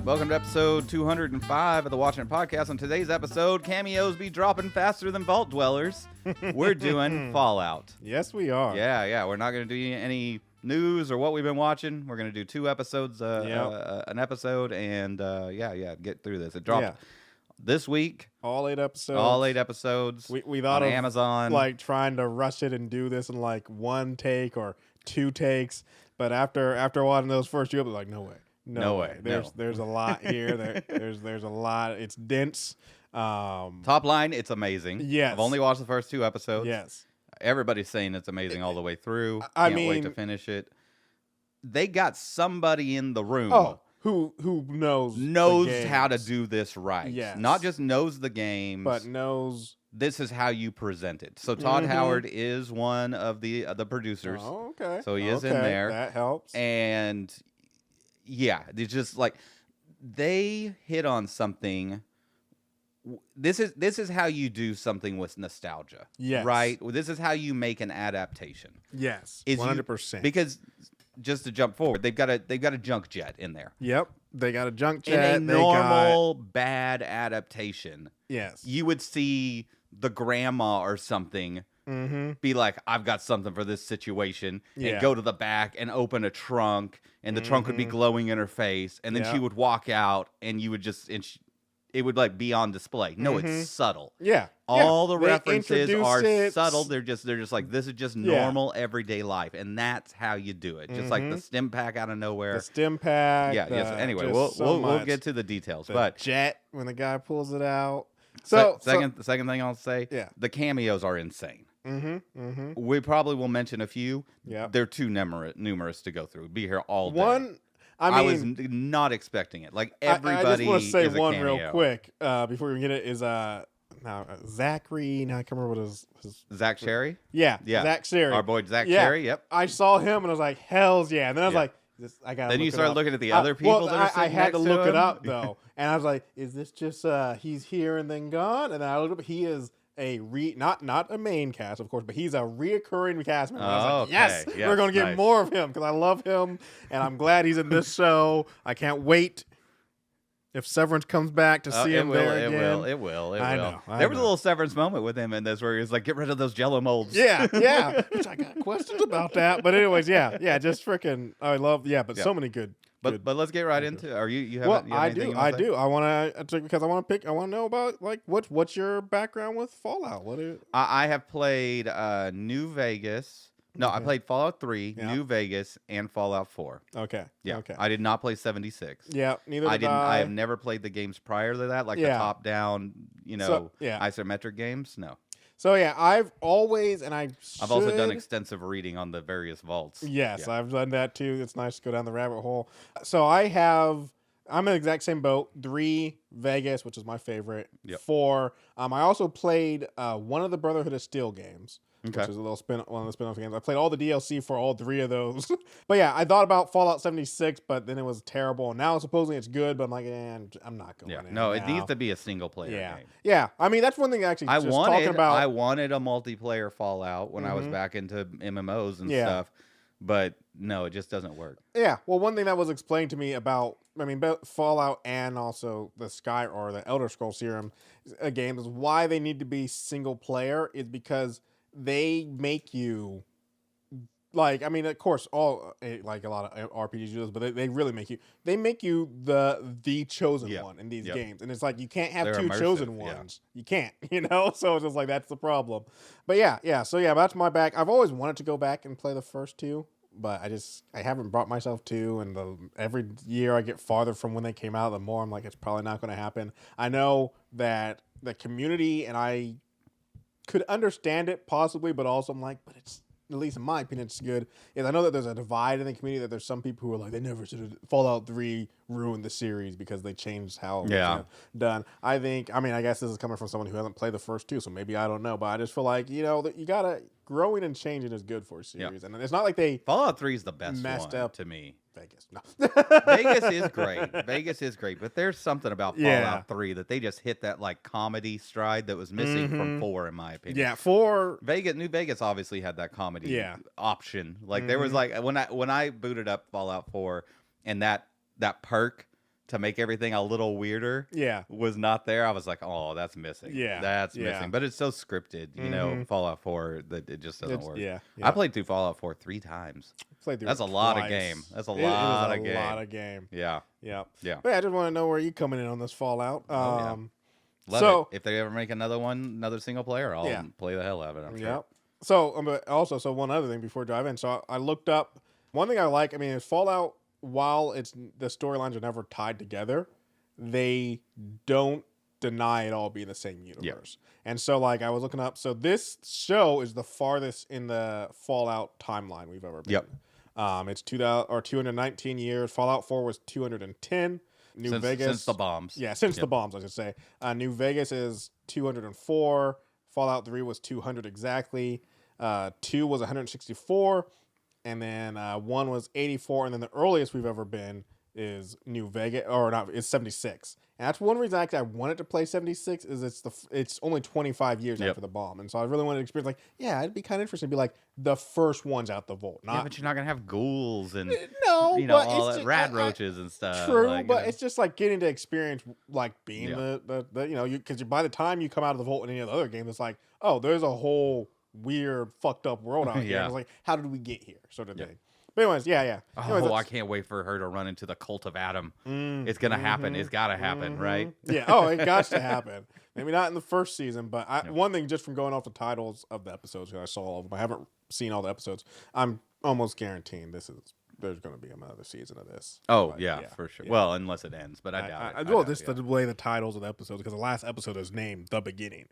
Welcome to episode 205 of the Watchin It podcast. On today's episode, cameos be dropping faster than Vault Dwellers. We're doing Fallout. Yes, we are. Yeah. We're not going to do any news or what we've been watching. We're going to do two episodes, an episode, and get through this. It dropped this week. All 8 episodes. We thought on of Amazon. Like trying to rush it and do this in like one take or 2 takes, but after watching those first 2 episodes, like no way. No way. There's a lot here. There's a lot. It's dense. Top line, it's amazing. Yes. I've only watched the first 2 episodes. Yes. Everybody's saying it's amazing all the way through. Can't wait to finish it. They got somebody in the room. Oh, who knows how to do this right. Yes. Not just knows the games, but knows this is how you present it. So Todd Howard is one of the producers. Oh, okay. So he is in there. That helps. And yeah, it's just like they hit on something. This is how you do something with nostalgia. Yes. Right? This is how you make an adaptation. Yes. 100%. Because just to jump forward, they've got a junk jet in there. Yep. They got a junk jet. In a normal bad adaptation. Yes. You would see the grandma or something be like, I've got something for this situation, and go to the back and open a trunk, and the trunk would be glowing in her face, and then she would walk out, and you would just, it would like be on display. No, it's subtle. Yeah. All the references are subtle. They're just like, this is just normal everyday life, and that's how you do it. Just like the stim pack out of nowhere. The stim pack. Yeah. Yes. Anyway, we'll get to the details. But jet when the guy pulls it out. The second thing I'll say. Yeah. The cameos are insane. We probably will mention a few. Yeah. They're too numerous to go through. Be here all day. I was not expecting it. Like everybody. I just want to say is a one cameo. real quick before we get it is Zachary. Now I can't remember what his Zach Sherry. Yeah. Zach Sherry. Our boy Zach Sherry. Yep. I saw him and I was like, hell's yeah. And then I was like, I got. Then you started looking at the other people. I had to look it up though, and I was like, is this just he's here and then gone? And then I looked up. He is not a main cast, of course, but he's a reoccurring cast member. I was like, yes, we're going to get more of him because I love him, and I'm glad he's in this show. I can't wait if Severance comes back to see him there again. It will. I know. There was a little Severance moment with him in this where he was like, get rid of those Jello molds. Yeah. Which I got questions about that. But anyways, just freaking, I love, but so many good. But let's get right into. Are you have? Well, you have I do. I want to because I want to know about like what's your background with Fallout? I have played New Vegas. No, I played Fallout 3, New Vegas, and Fallout 4. Okay. Yeah. Okay. I did not play 76. Yeah. Neither did I have never played the games prior to that, like the top-down, isometric games. No. So I've always I've also done extensive reading on the various vaults. Yes, I've done that too. It's nice to go down the rabbit hole. So I'm in the exact same boat. 3 Vegas, which is my favorite. Yep. 4. I also played one of the Brotherhood of Steel games. Okay. Which is one of the spin-off games. I played all the DLC for all 3 of those. But I thought about Fallout 76, but then it was terrible. And now supposedly it's good, but I'm like, I'm not going in. No, it needs to be a single player game. Yeah. I mean, that's one thing actually I wanted a multiplayer Fallout when I was back into MMOs and stuff. But no, it just doesn't work. Yeah. Well, one thing that was explained to me about both Fallout and also the the Elder Scrolls series games is why they need to be single player is because they make you of course all like a lot of RPGs do this, but they really make you the chosen one in these games, and it's like you can't have two chosen ones. You can't, so it's just like that's the problem. But that's my back. I've always wanted to go back and play the first 2, but I haven't brought myself to, and every year I get farther from when they came out, the more I'm like it's probably not going to happen. I know that the community and I could understand it possibly, but also I'm like, but it's, at least in my opinion, it's good. Is I know that there's a divide in the community, that there's some people who are like, they never should have, Fallout 3 ruined the series because they changed how it was done. I guess this is coming from someone who hasn't played the first 2, so maybe I don't know, but I just feel like, that you gotta, growing and changing is good for a series. And it's not like Fallout 3 is the best messed one up to me. Vegas. No. Vegas is great, but there's something about Fallout 3 that they just hit that like comedy stride that was missing from 4, in my opinion. Yeah, 4. New Vegas obviously had that comedy option. Like there was like when I booted up Fallout 4 and that perk to make everything a little weirder was not there. I was like, oh, that's missing. That's missing. But it's so scripted, you know, Fallout 4, that it just doesn't work. I played through Fallout 4 3 times. That's a lot of game. That's a lot of game. A lot of game. Yeah. Yeah. Yeah. But I just want to know where you coming in on this Fallout. Love it. If they ever make another single player, I'll play the hell out of it, I'm sure. Yep. So, so one other thing before diving in. So I looked up, one thing I like, I mean, is Fallout, while the storylines are never tied together, they don't deny it all being the same universe. And so, like, I was looking up, so this show is the farthest in the Fallout timeline we've ever been. It's 219 years. Fallout 4 was 210. New Vegas since the bombs. Yeah, since the bombs, I should say. New Vegas is 204. Fallout 3 was 200 exactly. 2 was 164. And then 1 was 84. And then the earliest we've ever been is New Vegas, or not, it's 76. And that's one reason I wanted to play 76 is it's only 25 years after the bomb. And so I really wanted to experience, like, it'd be kind of interesting to be like the first ones out the vault. But you're not going to have ghouls and all that rat roaches and stuff. True, like, but it's just like getting to experience like being the because by the time you come out of the vault in any of the other game, it's like, oh, there's a whole weird, fucked up world out here. It's like, how did we get here? Sort of thing. But anyways, Anyways, I can't wait for her to run into the cult of Adam. It's gonna happen. It's gotta happen, right? Yeah. Oh, it got to happen. Maybe not in the first season, but one thing just from going off the titles of the episodes, because I saw all of them. I haven't seen all the episodes. I'm almost guaranteeing there's going to be another season of this. Oh, for sure. Yeah. Well, unless it ends, but I doubt it. The way the titles of the episodes, because the last episode is named The Beginning.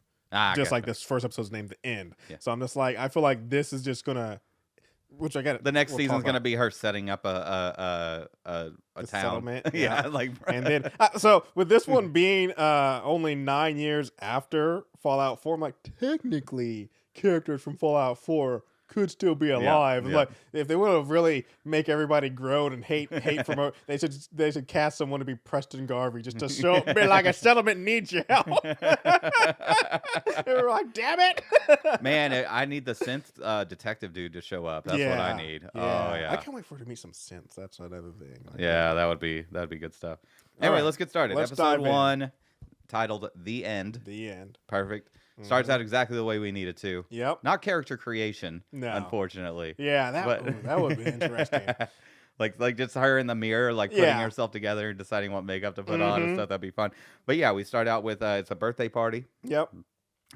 Just like this first episode is named The End. Yeah. So I'm just like, I feel like this is just going to, which I get it. The next season's going to be her setting up a town. Settlement. And then, so with this one being only 9 years after Fallout 4, I'm like, technically, characters from Fallout 4 could still be alive. Like, if they want to really make everybody grow and hate from they should cast someone to be Preston Garvey just to show be like, a settlement needs your help. They were like, damn it. Man, I need the synth detective dude to show up. That's what I need. Oh yeah. I can't wait for her to meet some synths. That's another thing. Like, that'd be good stuff. Anyway, let's get started. Episode 1, titled The End. The End. Perfect. Starts out exactly the way we need it to. Yep. Not character creation, unfortunately. Yeah, that would be interesting. like just her in the mirror, like putting herself together and deciding what makeup to put on and stuff. That'd be fun. But yeah, we start out with it's a birthday party. Yep.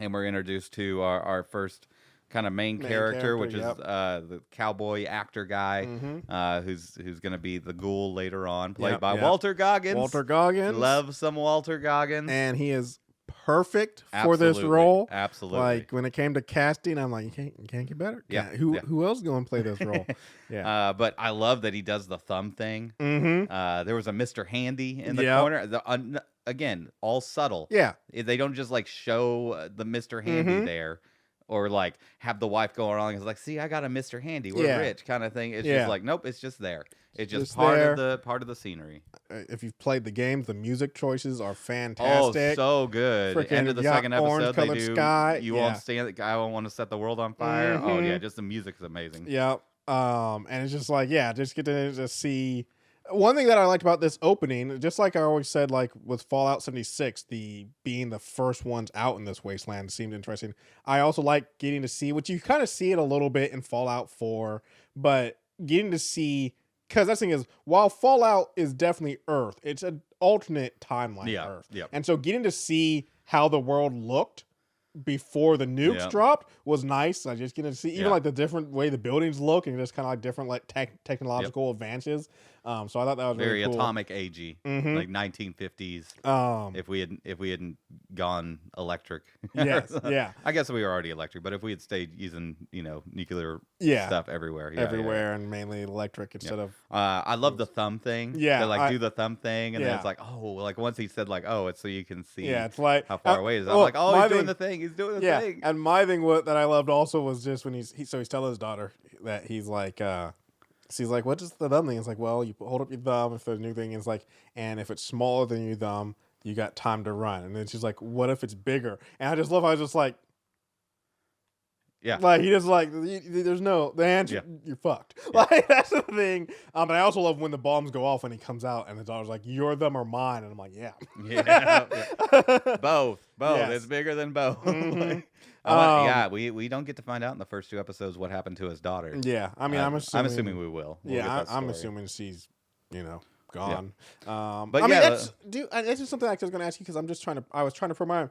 And we're introduced to our first kind of main character, which is the cowboy actor guy, who's going to be the ghoul later on, played by Walter Goggins. Walter Goggins. Love some Walter Goggins. And he is perfect for this role. Absolutely. Like, when it came to casting, I'm like, you can't get better. Who else is going to play this role? But I love that he does the thumb thing. There was a Mr. Handy in the corner. Again, all subtle. Yeah. They don't just like show the Mr. Handy there. Or like have the wife go around and like, see, I got a Mr. Handy. We're rich, kind of thing. It's just like, nope, it's just there. It's just part of the scenery. If you've played the games, the music choices are fantastic. Oh, so good. End of the second episode, they do. Sky. You won't stand. I won't want to set the world on fire. Oh yeah, just the music is amazing. Yep. And it's just like, just get to just see. One thing that I liked about this opening, just like I always said, like with Fallout 76, being the first ones out in this wasteland seemed interesting. I also like getting to see, which you kind of see it a little bit in Fallout 4, but getting to see, because that thing is, while Fallout is definitely Earth, it's an alternate timeline Earth. And so getting to see how the world looked before the nukes dropped was nice. I just get to see even like the different way the buildings look and just kind of like different like technological advances. So I thought that was very really cool. atomic agey, like 1950s. If we hadn't gone electric, yes, I guess we were already electric, but if we had stayed using nuclear stuff everywhere, and mainly electric instead of. I love the thumb thing. Yeah, to do the thumb thing, and then it's like, oh, like once he said like, oh, it's so you can see. Yeah, it's like how far away it is. I'm like, oh, he's doing the thing. He's doing the thing. And my thing that I loved also was just when he's telling his daughter that he's like. She's like, what is the thumb thing? It's like, well, you hold up your thumb if there's a new thing. It's like, and if it's smaller than your thumb, you got time to run. And then she's like, what if it's bigger? And I just love how I was just like, Yeah. Like, he just like, there's no, the answer, you're fucked. Yeah. Like, that's the thing. But I also love when the bombs go off and he comes out and the daughter's like, you're them or mine. And I'm like, yeah. Yeah. Both. Yes. It's bigger than both. Mm-hmm. We don't get to find out in the first 2 episodes what happened to his daughter. Yeah. I mean, I'm assuming we will. I'm assuming she's, gone. But I mean, that's just something I was going to ask you because I was trying to remind.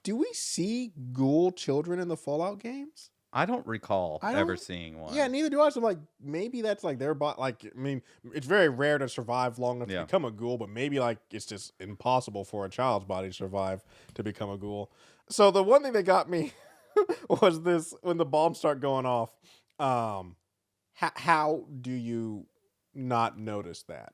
Do we see ghoul children in the Fallout games? I don't recall ever seeing one. Yeah, neither do I. So I'm like, maybe that's like their bot. Like, I mean, it's very rare to survive long enough to become a ghoul, but maybe like it's just impossible for a child's body to survive to become a ghoul. So the one thing that got me was this: when the bombs start going off, how do you not notice that?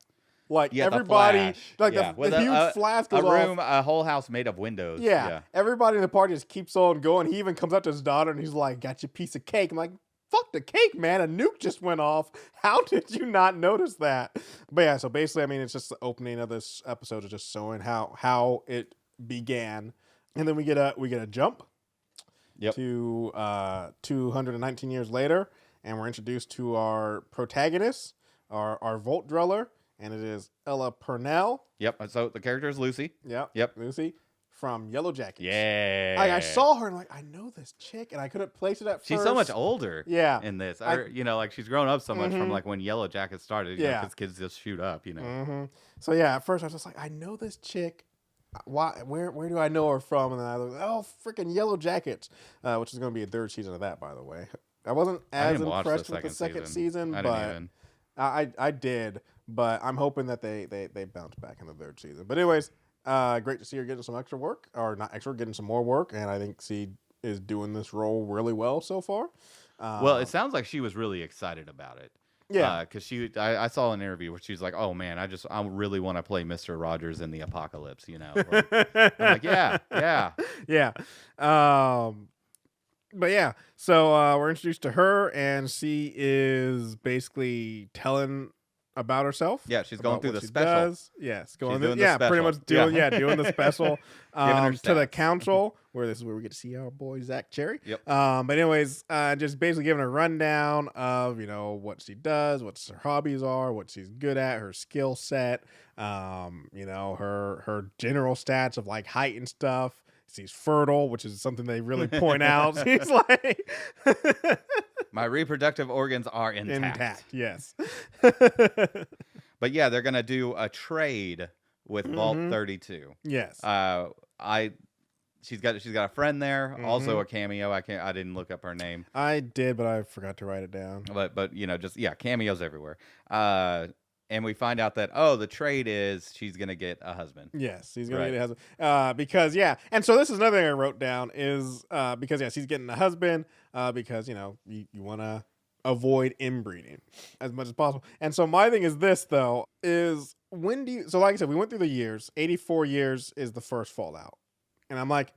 Like everybody, like the huge flash goes off. A whole house made of windows. Yeah, everybody in the party just keeps on going. He even comes up to his daughter and he's like, "Got your piece of cake." I'm like, "Fuck the cake, man! A nuke just went off. How did you not notice that?" But yeah, so basically, I mean, it's just the opening of this episode is just showing how it began, and then we get a jump to 219 years later, and we're introduced to our protagonist, our Vault Dweller. And it is Ella Purnell. Yep. So the character is Lucy. Yep. Lucy from Yellow Jackets. Yeah. I saw her and like, I know this chick, and I couldn't place it at first. She's so much older. Yeah. In this, like she's grown up so much from like when Yellow Jackets started. Because kids just shoot up. Mm-hmm. So yeah, at first I was just like, I know this chick. Why? Where do I know her from? And then I was like, oh, freaking Yellow Jackets, which is going to be a 3rd season of that, by the way. I wasn't as impressed with the second season, but I did. But I'm hoping that they bounce back in the 3rd season. But anyways, great to see her getting some extra work, or not extra, getting some more work. And I think she is doing this role really well so far. Well, it sounds like she was really excited about it. Yeah, because I saw an interview where she's like, "Oh man, I really want to play Mr. Rogers in the Apocalypse." I'm like, yeah. But yeah, so we're introduced to her, and she is basically telling about herself. Yeah, she's going through the special. Yes, pretty much doing the special to the council, where this is where we get to see our boy Zach Cherry. Yep. But anyways, just basically giving a rundown of what she does, what her hobbies are, what she's good at, her skill set, her general stats of like height and stuff. She's fertile, which is something they really point out. She's like, my reproductive organs are intact. Yes. But yeah, they're gonna do a trade with Vault 32. Yes. She's got a friend there, also a cameo. I didn't look up her name. I did, but I forgot to write it down. But cameos everywhere. And we find out that, the trade is she's going to get a husband. Yes, she's going to get a husband. Because, and so this is another thing I wrote down is because, she's getting a husband because, you want to avoid inbreeding as much as possible. And so my thing is this, though, is so like I said, we went through the years. 84 years is the first Fallout. And I'm like,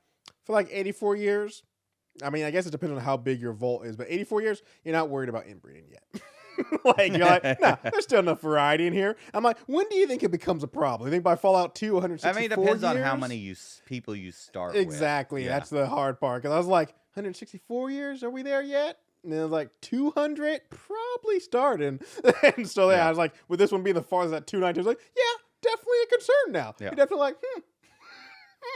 for like 84 years, I mean, I guess it depends on how big your vault is, but 84 years, you're not worried about inbreeding yet. Like, you're like, nah, there's still enough variety in here. I'm like, when do you think it becomes a problem? You think by Fallout 2, 164 I mean, it depends on how many people you start exactly. with. That's the hard part. Because I was like, 164 years? Are we there yet? And then I was like, 200? Probably starting. And so, I was like, with this one being the farthest at 290, I was like, yeah, definitely a concern now. Yeah. You're definitely like,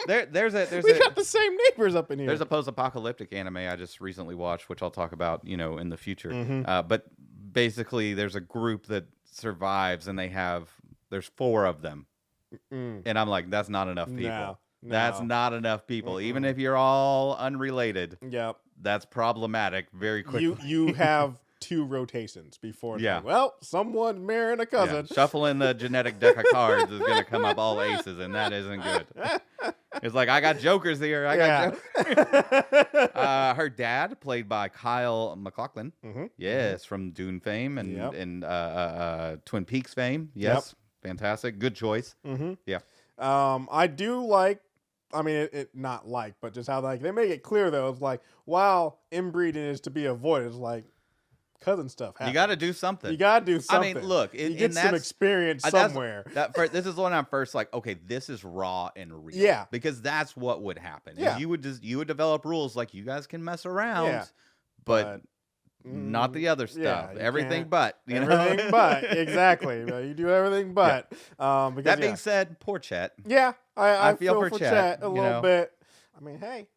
we got the same neighbors up in here. There's a post-apocalyptic anime I just recently watched, which I'll talk about, in the future. Mm-hmm. But basically, there's a group that survives, and there's 4 of them, and I'm like, that's not enough people. No. That's not enough people, even if you're all unrelated. Yep, that's problematic very quickly. You have 2 rotations before. Yeah. Well, someone marrying a cousin. Yeah. Shuffling the genetic deck of cards is going to come up all aces, and that isn't good. It's like, I got jokers here. I got jokers. Her dad, played by Kyle MacLachlan. Yes, from Dune fame and Twin Peaks fame. Yes, fantastic. Good choice. Yeah. I do like, I mean, but just how they make it clear, though. It's like, while inbreeding is to be avoided, it's like, cousin stuff happen. You got to do something. You got to do something. I mean, look, you get some experience somewhere. This is when I'm first like, okay, this is raw and real. Yeah. Because that's what would happen. Yeah. You would develop rules like you guys can mess around, but not the other stuff. Everything but. Everything but. Exactly. You do everything but. Yeah. That being said, poor Chet. Yeah. I feel for Chet a little bit. I mean, hey.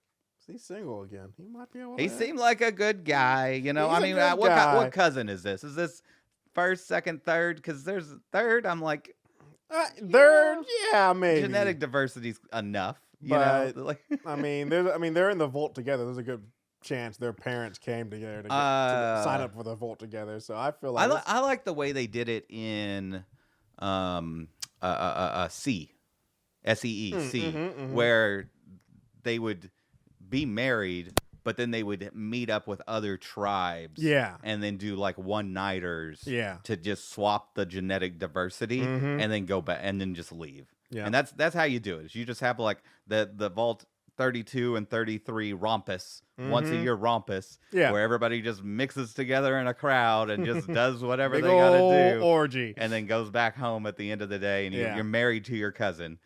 He's single again. He might be able to. He seemed like a good guy, I mean, what cousin is this? Is this first, second, third? Because there's third. I'm like, third, yeah, maybe. Genetic diversity's enough, but, know. Like, I mean, they're in the vault together. There's a good chance their parents came together to sign up for the vault together. So I feel like I like the way they did it in SEE, where they would be married, but then they would meet up with other tribes, and then do like one-nighters, to just swap the genetic diversity, and then go back and then just leave. And that's how you do it. Is you just have like the Vault 32 and 33 rompus, once a year rompus, where everybody just mixes together in a crowd and just does whatever they gotta do, orgy, and then goes back home at the end of the day, and you're married to your cousin,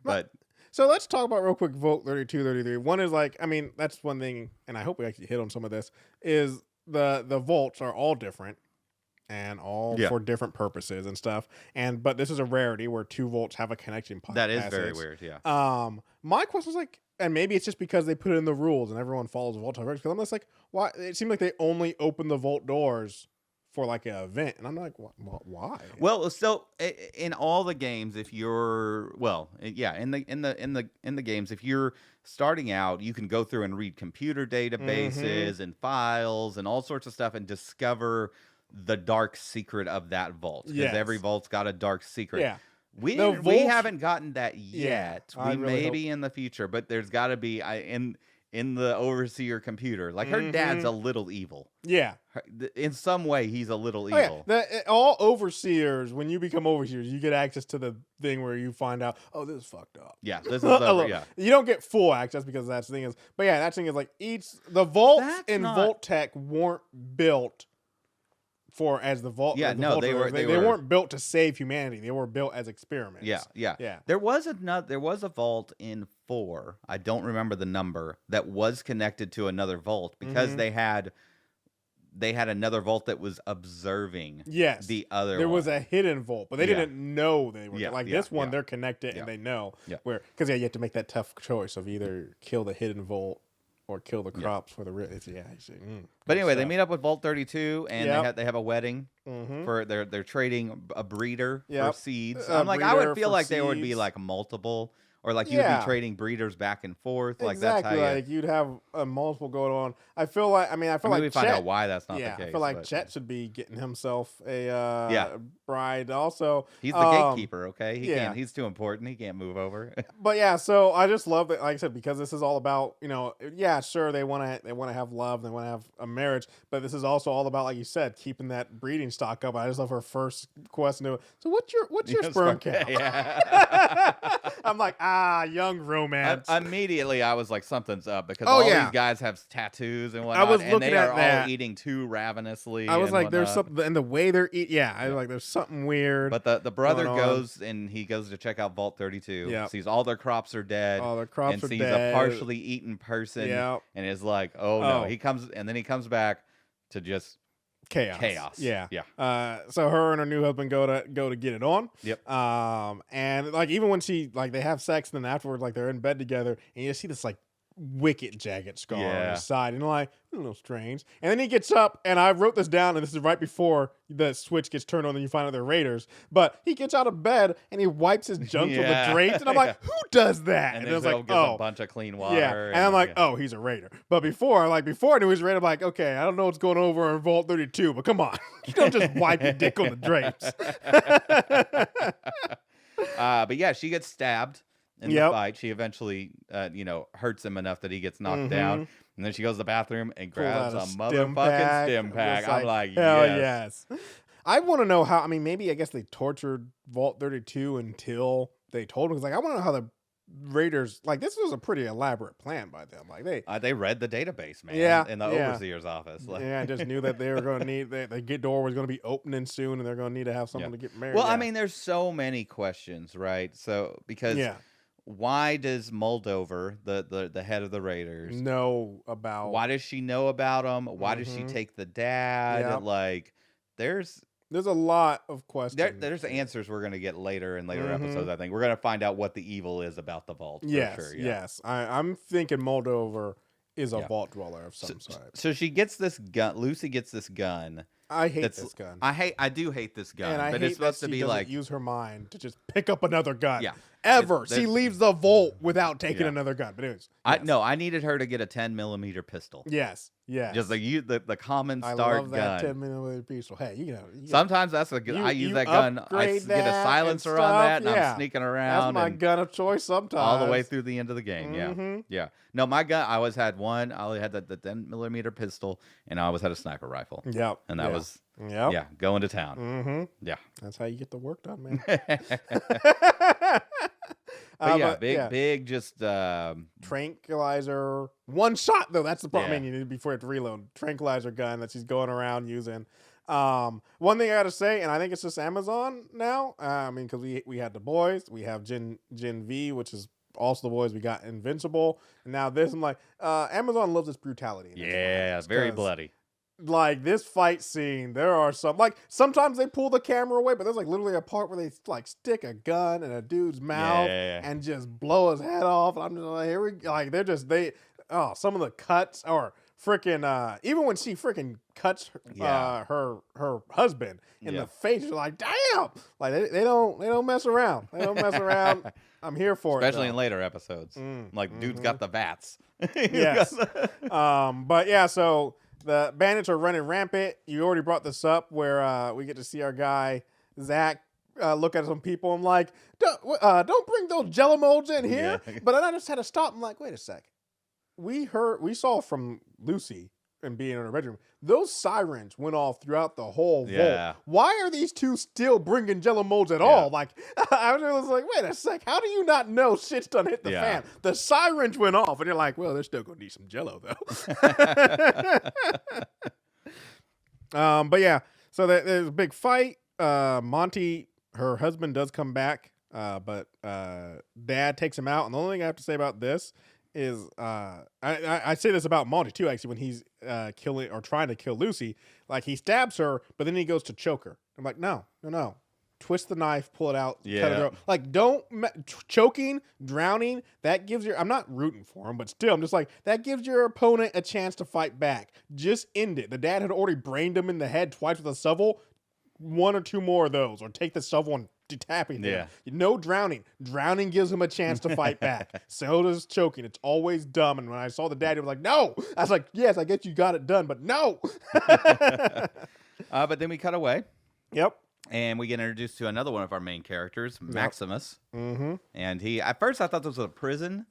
but. So let's talk about real quick Vault 32, 33. One is like, I mean, that's one thing, and I hope we actually hit on some of this, is the vaults are all different and all for different purposes and stuff. But this is a rarity where two vaults have a connection. That is very weird, yeah. My question is like, and maybe it's just because they put it in the rules and everyone follows the vault directions. Because I'm just like, why? It seemed like they only open the vault doors for like an event, and I'm like, why? Well, so in all the games, if you're in the games, if you're starting out, you can go through and read computer databases and files and all sorts of stuff and discover the dark secret of that vault, because every vault's got a dark secret. Yeah. We haven't gotten that yet. We really maybe in the future, but there's got to be in the overseer computer. Like, her dad's a little evil. Yeah. In some way, he's a little evil. All overseers, when you become overseers, you get access to the thing where you find out, oh, this is fucked up. Yeah, this is You don't get full access because that's the thing is, but that thing is like the vaults in Vault Tech weren't built as the vault. Yeah, no, they weren't built to save humanity. They were built as experiments. Yeah. There was a vault in 4. I don't remember the number, that was connected to another vault because they had another vault that was observing the other. There was a hidden vault, but they didn't know they were this one. They're connected and they know where, because you have to make that tough choice of either kill the hidden vault or kill the crops for the But anyway, they meet up with Vault 32 and they have a wedding for they're trading a breeder for seeds. I'm like, I would feel like there would be like multiple, or like you'd be trading breeders back and forth. Like that's how you'd have a multiple going on. I feel like we find out why that's not the case. I feel like Chet should be getting himself a bride also. He's the gatekeeper, okay? He's too important. He can't move over. But so I just love that, like I said, because this is all about, sure, they want to have love, they want to have a marriage, but this is also all about, like you said, keeping that breeding stock up. I just love her first question. So what's your sperm count? I'm like, young romance. Immediately, I was like, something's up, because all these guys have tattoos and whatnot, and they are all eating too ravenously. I was like, there's something, and the way they're eating, I was like, there's something weird. But the brother goes, and he goes to check out Vault 32, sees all their crops are dead, and sees a partially eaten person, and is like, oh no. He comes back to just chaos. Yeah. So her and her new husband go to get it on. Yep. And like, even when they have sex, and then afterwards, like, they're in bed together, and you see this like wicked jagged scar on his side, and like, a little strange. And then he gets up, and I wrote this down, and this is right before the switch gets turned on and you find out they're raiders. But he gets out of bed and he wipes his junk from the drapes, and I'm like, who does that? And it's like, a bunch of clean water. Yeah. And I'm like, oh, he's a raider. But before I knew he was a raider, I'm like, okay, I don't know what's going over in Vault 32, but come on, you don't just wipe your dick on the drapes. But yeah, she gets stabbed in the fight. She eventually, hurts him enough that he gets knocked down. And then she goes to the bathroom and grabs a motherfucking stim pack. I'm like, hell yes. I want to know how, maybe I guess they tortured Vault 32 until they told him. Because, like, I want to know how Raiders, like, this was a pretty elaborate plan by them. Like, they read the database, man. Yeah, in the overseer's office. Like. Yeah, I just knew that they were going to need the door was going to be opening soon, and they're going to need to have someone to get married. Well, I mean, there's so many questions, right? So because why does Moldover, the head of the Raiders, know about? Why does she know about him? Why does she take the dad? Yep. Like, there's a lot of questions. There's answers we're going to get later in later episodes, I think. We're going to find out what the evil is about the vault. Yes, for sure, yes. I'm thinking Moldover is a vault dweller of some sort. So she gets this gun. Lucy gets this gun. I hate this gun. I do hate this gun. And but it's supposed to be like use her mind to just pick up another gun. Yeah. Ever. She leaves the vault without taking another gun. But anyways. I needed her to get a 10mm pistol. Yes. Yes. Just the common start gun. I love that 10mm pistol. Hey, you know. Sometimes that's a good. I use that gun. I get a silencer on that, and I'm sneaking around. That's my gun of choice sometimes. All the way through the end of the game. Yeah. No, my gun. I always had one. I always had the 10mm pistol, and I always had a sniper rifle. Yep. And that was. Yep. Yeah, going to town. Yeah. That's how you get the work done, man. But big, just tranquilizer. One shot though. That's the problem. I mean, you need before you have to reload. Tranquilizer gun that she's going around using. One thing I got to say, and I think it's just Amazon now. I mean, because we had the boys, we have Gen V, which is also the boys. We got Invincible, and now this. I'm like, Amazon loves its brutality. Yeah, very bloody. Like this fight scene, there are some like sometimes they pull the camera away, but there's like literally a part where they like stick a gun in a dude's mouth and just blow his head off. And I'm just like, here we like some of the cuts are freaking even when she freaking cuts her husband in the face, you're like, damn, like they don't mess around. They don't mess around. I'm here for it, especially in later episodes. Like dude's got the vats. Yes. But yeah, so. The bandits are running rampant. You already brought this up where we get to see our guy, Zach, look at some people. I'm like, don't bring those jello molds in here. Yeah. But then I just had to stop. I'm like, wait a sec. We saw from Lucy and being in her bedroom, those sirens went off throughout the whole vault. Why are these two still bringing jello molds at all? Like, I was like, wait a sec. How do you not know shit's done hit the fan? The sirens went off, and you're like, well, they're still going to need some jello, though. But yeah, so there's a big fight. Monty, her husband, does come back, but Dad takes him out. And the only thing I have to say about this is I say this about Monty too, actually, when he's killing or trying to kill Lucy. Like, he stabs her, but then he goes to choke her. I'm like, no. Twist the knife, pull it out, cut it out. Like, choking, drowning, that gives I'm not rooting for him, but still, I'm just like, that gives your opponent a chance to fight back. Just end it. The dad had already brained him in the head twice with a shovel. One or two more of those, or take the shovel and tapping him. No drowning. Drowning gives him a chance to fight back. So does choking. It's always dumb. And when I saw the dad, he was like, no. I was like, yes, I guess you got it done, but no. But then we cut away. Yep. And we get introduced to another one of our main characters, Maximus. And he, at first I thought this was a prison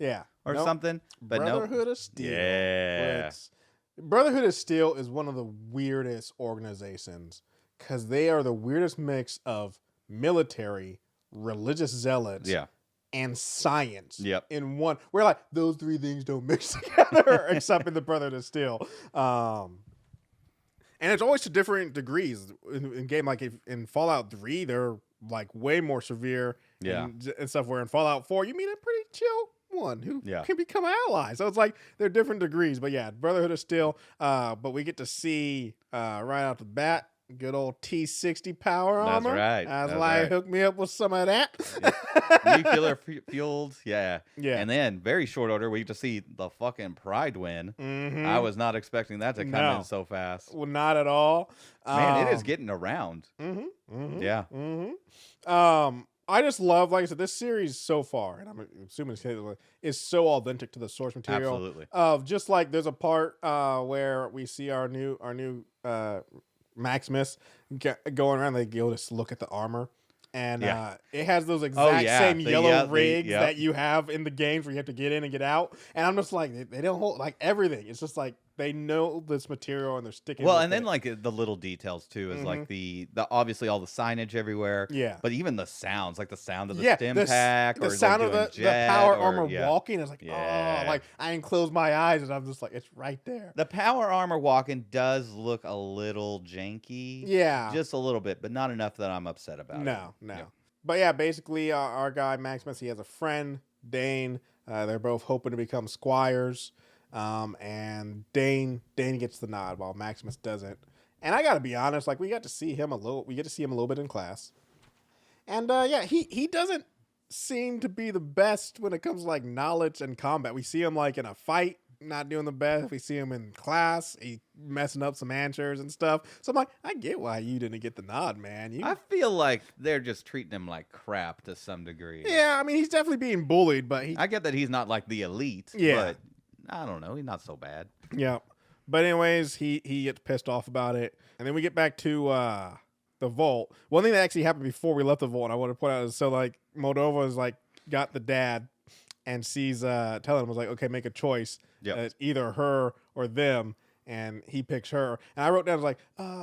or something. But Brotherhood of Steel. Yeah. Brotherhood of Steel is one of the weirdest organizations because they are the weirdest mix of military, religious zealots, and science in one. We're like, those three things don't mix together, except in the Brotherhood of Steel. And it's always to different degrees. In game, like in Fallout 3, they're like way more severe and stuff, where in Fallout 4, you meet a pretty chill one who can become an ally. So it's like they're different degrees. But yeah, Brotherhood of Steel. But we get to see right out the bat, good old T60 power armor. That's right. Hook me up with some of that. Nuclear fueled. Yeah. And then, very short order, we get to see the fucking Pride win. I was not expecting that to come in so fast. Well, not at all. Man, it is getting around. Yeah. I just love, like I said, this series so far, and I'm assuming is so authentic to the source material. Absolutely. Of just like there's a part where we see our new Maximus going around. They go to look at the armor, and it has those exact same yellow rigs that you have in the games where you have to get in and get out. And I'm just like, they don't hold like everything. It's just like they know this material and they're sticking. Well, with and then it. like the little details too is like the obviously all the signage everywhere. Yeah. But even the sounds, like the sound of the stim pack, the or sound like of doing the power jet, armor or, walking is like, oh, like I can close my eyes and I'm just like, it's right there. The power armor walking does look a little janky. Yeah. Just a little bit, but not enough that I'm upset about it. No. Yeah. But yeah, basically our guy Maximus, he has a friend, Dane. They're both hoping to become squires. And Dane gets the nod while Maximus doesn't. And I gotta be honest, like we get to see him a little bit in class. And yeah, he doesn't seem to be the best when it comes to like knowledge and combat. We see him like in a fight, not doing the best. We see him in class, he messing up some answers and stuff. So I'm like, I get why you didn't get the nod, man. I feel like they're just treating him like crap to some degree. Yeah, I mean he's definitely being bullied, but I get that he's not like the elite. Yeah. But I don't know, he's not so bad. Yeah. But anyways, he gets pissed off about it. And then we get back to the vault. One thing that actually happened before we left the vault, I want to point out, is so like Moldova is like got the dad and sees telling him, was like, okay, make a choice. Yep. It's either her or them. And he picks her. And I wrote down, I was like,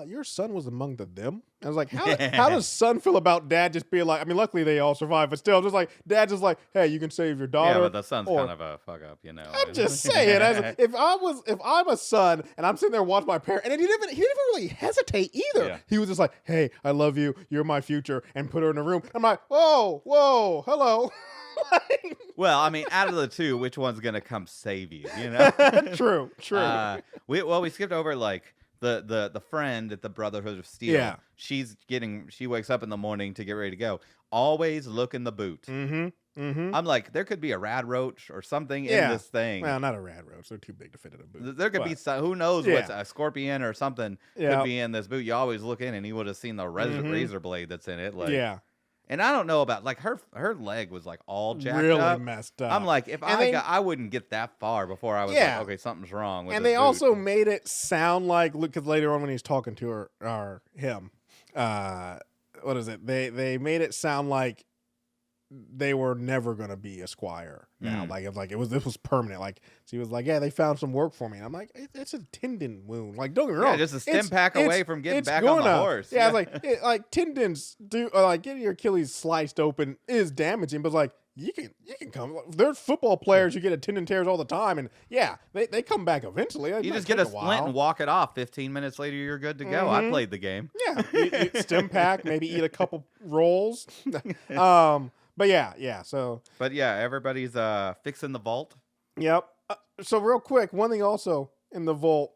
your son was among the them? I was like, how does son feel about dad just being like, I mean, luckily they all survived, but still, just like, dad just like, hey, you can save your daughter. Yeah, but the son's kind of a fuck up, you know. I'm just saying, if I'm a son and I'm sitting there watching my parent, and he didn't even really hesitate either. Yeah. He was just like, hey, I love you, you're my future, and put her in a room. I'm like, whoa, hello. Well, I mean, out of the two, which one's gonna come save you? You know. True. We skipped over like the friend at the Brotherhood of Steel. Yeah. She wakes up in the morning to get ready to go. Always look in the boot. I'm like, there could be a rad roach or something in this thing. Well, not a rad roach. They're too big to fit in a boot. There could be some, who knows what's a scorpion or something could be in this boot. You always look in, and he would have seen the razor blade that's in it. Like, yeah. And I don't know about, like, her leg was like all jacked really up. messed up. I'm like, I wouldn't get that far before I was like, okay, something's wrong with and this they boot. also made it sound like, because later on when he's talking to her or him, what is it? They made it sound like they were never gonna be a squire now. This was permanent. Like, so he was like, yeah, they found some work for me. And I'm like, it's a tendon wound. Like, don't get me wrong. Yeah, just a stim pack away from getting back on the horse. Yeah, like tendons do, like getting your Achilles sliced open is damaging, but like you can come. There's football players who get a tendon tears all the time, and yeah, they come back eventually. You just get a splint and walk it off. 15 minutes later, you're good to go. I played the game. Yeah, you stim pack, maybe eat a couple rolls. But yeah. So. But yeah, everybody's fixing the vault. Yep. So real quick, one thing also in the vault,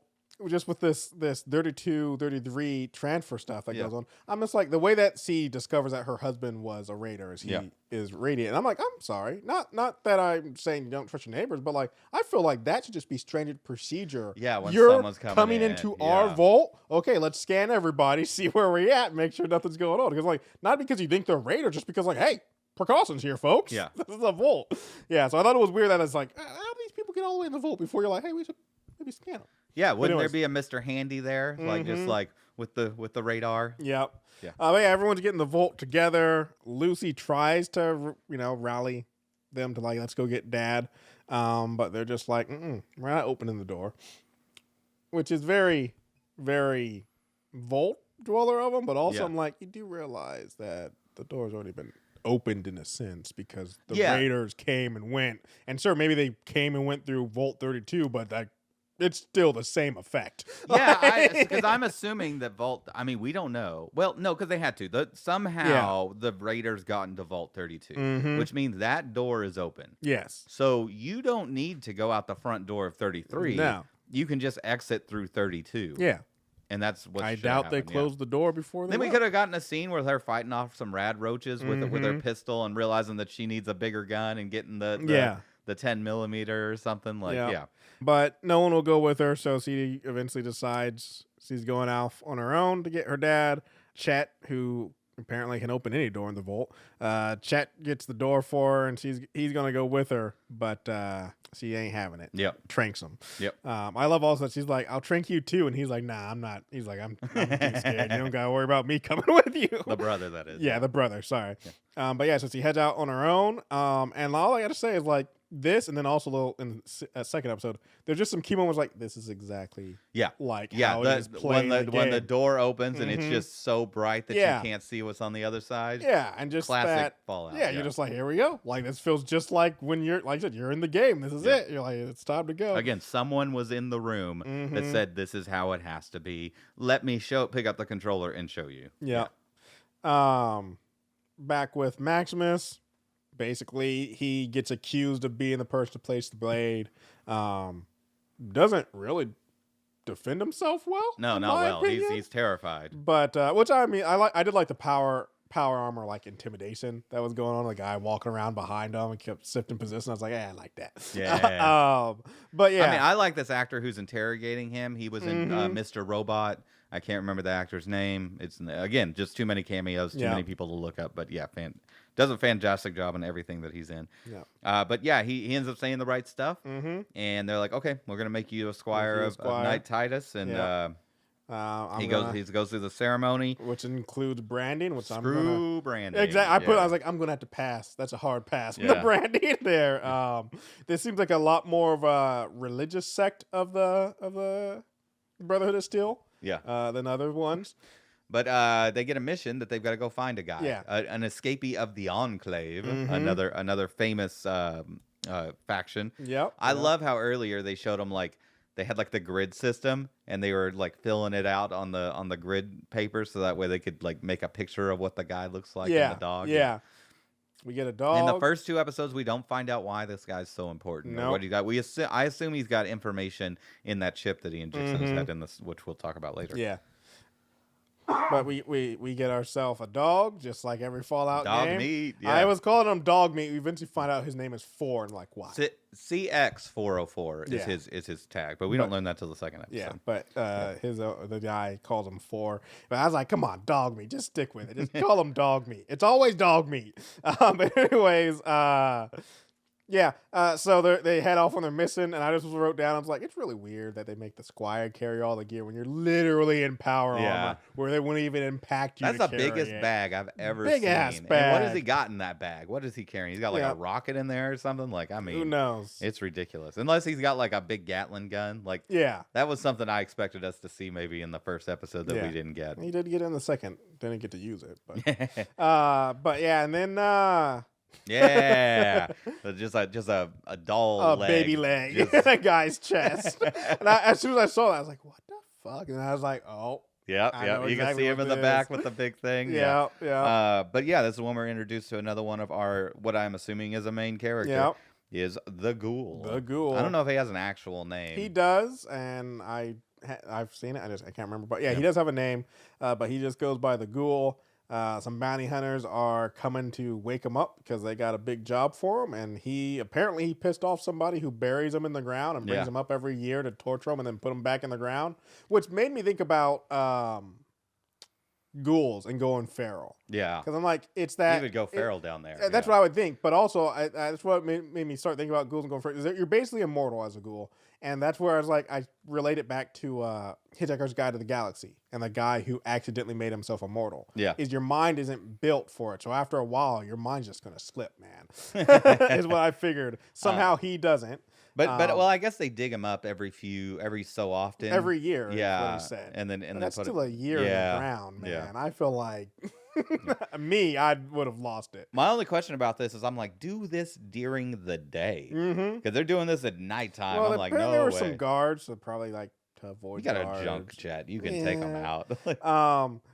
just with this 32, 33 transfer stuff that goes on, I'm just like, the way that she discovers that her husband was a raider is he is radiant. And I'm like, I'm sorry. Not that I'm saying you don't trust your neighbors, but like, I feel like that should just be standard procedure. Yeah, when you're someone's coming into our vault, okay, let's scan everybody, see where we're at, make sure nothing's going on. Because like, not because you think they're raiders, just because like, hey, precautions here, folks. Yeah. This is a vault. Yeah, so I thought it was weird that it's like, how do these people get all the way in the vault before you're like, hey, we should maybe scan them? Yeah, wouldn't there be a Mr. Handy there? Like, just like with the radar? Yep. Yeah. But yeah, everyone's getting the vault together. Lucy tries to, rally them to like, let's go get dad. But they're just like, we're not opening the door. Which is very, very vault dweller of them. But also I'm like, you do realize that the door's already been opened in a sense because the raiders came and went. And sure, maybe they came and went through Vault 32, but it's still the same effect. Yeah, because I'm assuming that Vault, I mean, we don't know. Well, no, because they had to. Somehow the raiders got into Vault 32, which means that door is open. Yes. So you don't need to go out the front door of 33. No. You can just exit through 32. Yeah. And that's what I doubt they closed the door before they Then we could have gotten a scene where they're fighting off some rad roaches with their pistol and realizing that she needs a bigger gun and getting the 10 millimeter or something. Like, yeah. But no one will go with her, so she eventually decides she's going off on her own to get her dad. Chet, who apparently can open any door in the vault. Chet gets the door for her, and he's going to go with her, but she ain't having it. Yep. Tranks him. Yep. I love also that she's like, I'll trank you too, and he's like, nah, I'm not. He's like, I'm too scared. You don't got to worry about me coming with you. The brother, that is. Yeah, the brother, sorry. But yeah, so she heads out on her own, and all I got to say is like, this, and then also a little in the second episode, there's just some key moments like this is exactly like how it is played when the door opens and it's just so bright that you Yeah. can't see what's on the other side. Yeah, and just classic Fallout. Yeah, you're just like, here we go. Like this feels just like when you're like I said, you're in the game. This is it. You're like, it's time to go. Again, someone was in the room that said this is how it has to be. Let me pick up the controller and show you. Yeah. Back with Maximus. Basically, he gets accused of being the person to place the blade. Doesn't really defend himself well. No, not well. He's terrified. But which I mean, I did like the power armor like intimidation that was going on. The guy walking around behind him and kept shifting position. I was like, I like that. Yeah. But yeah, I mean, I like this actor who's interrogating him. He was in Mr. Robot. I can't remember the actor's name. It's again just too many cameos, too many people to look up. But yeah, does a fantastic job in everything that he's in. Yeah. But yeah, he ends up saying the right stuff, and they're like, okay, we're gonna make you a squire of Knight Titus, and he goes through the ceremony, which includes branding. Which branding. Exactly. I was like, I'm gonna have to pass. That's a hard pass. The branding there. This seems like a lot more of a religious sect of the Brotherhood of Steel. Than other ones. But they get a mission that they've got to go find a guy, an escapee of the Enclave, another famous faction. I love how earlier they showed them like they had like the grid system and they were like filling it out on the grid paper so that way they could like make a picture of what the guy looks like and the dog. We get a dog. In the first 2 episodes, we don't find out why this guy's so important. Or what he got. I assume he's got information in that chip that he injects in his head, which we'll talk about later. Yeah. But we get ourselves a dog, just like every Fallout dog game. Meat. Yeah. I was calling him Dog Meat. We eventually find out his name is 4, and like, why? CX404 is his tag, but we don't learn that till the second episode. Yeah, but the guy calls him 4. But I was like, come on, Dog Meat, just stick with it. Just call him Dog Meat. It's always Dog Meat. But anyways, so they head off on their mission, and I just wrote down, I was like, it's really weird that they make the squire carry all the gear when you're literally in power armor, where they wouldn't even impact you. That's the biggest bag I've ever seen. Big ass bag. And what has he got in that bag? What is he carrying? He's got like a rocket in there or something? Like, I mean, who knows? It's ridiculous. Unless he's got like a big Gatling gun. Like, that was something I expected us to see maybe in the first episode that we didn't get. He did get in the second. Didn't get to use it. But yeah, and then just a doll leg. Baby leg in a guy's chest. And as soon as I saw that, I was like, what the fuck? And I was like, oh. Yeah. You can see him in the back with the big thing. Yeah. But yeah, this is when we're introduced to another one of our, what I'm assuming is a main character, is the Ghoul. The Ghoul. I don't know if he has an actual name. He does, and I've seen it. I can't remember. But he does have a name, but he just goes by the Ghoul. Some bounty hunters are coming to wake him up because they got a big job for him, and he pissed off somebody who buries him in the ground and brings him up every year to torture him and then put him back in the ground, which made me think about ghouls and going feral. Yeah, because I'm like, it's that you would go feral down there. That's what I would think, but also that's what made me start thinking about ghouls and going feral. Is that you're basically immortal as a ghoul. And that's where I was like, I relate it back to Hitchhiker's Guide to the Galaxy and the guy who accidentally made himself immortal. Yeah. Is your mind isn't built for it. So after a while, your mind's just going to slip, man. Is what I figured. Somehow he doesn't. But well, I guess they dig him up every so often. Every year, yeah. Is what he said. And that's still a year in the ground, man. Yeah. I feel like I would have lost it. My only question about this is, I'm like, do this during the day because they're doing this at nighttime. Well, I'm like, no way. There were some guards, so probably like to avoid. You got a junk jet, you can take them out.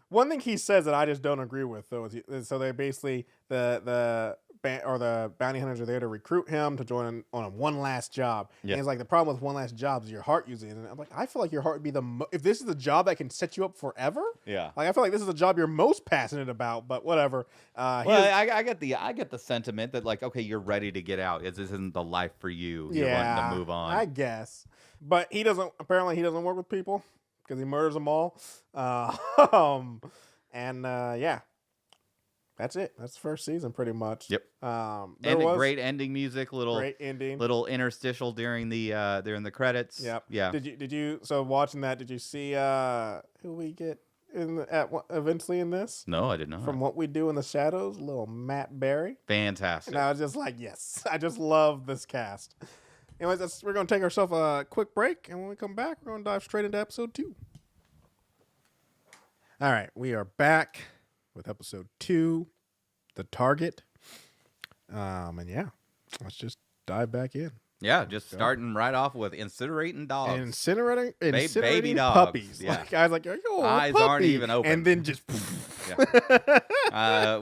One thing he says that I just don't agree with though is so they basically the bounty hunters are there to recruit him to join on a one last job. Yeah. And it's like the problem with one last job is your heart usually. And I'm like, I feel like your heart would be if this is the job that can set you up forever. Yeah. Like I feel like this is the job you're most passionate about. But whatever. I get the sentiment that like, okay, you're ready to get out. This isn't the life for you. You're wanting to move on. I guess. But he doesn't work with people because he murders them all. That's it. That's the first season, pretty much. Yep. And a great ending music, great ending, little interstitial during the credits. Yep. Yeah. Did you? So watching that, did you see who we get eventually in this? No, I did not. From What We Do in the Shadows, little Matt Berry. Fantastic. And I was just like, yes, I just love this cast. Anyways, we're going to take ourselves a quick break, and when we come back, we're going to dive straight into episode 2. All right, we are back with episode 2, The Target. And yeah, let's just dive back in. Yeah, just starting right off with incinerating dogs. Incinerating baby dogs. Puppies. Yeah. Like, I was like, oh, eyes puppy. aren't even open. And then just...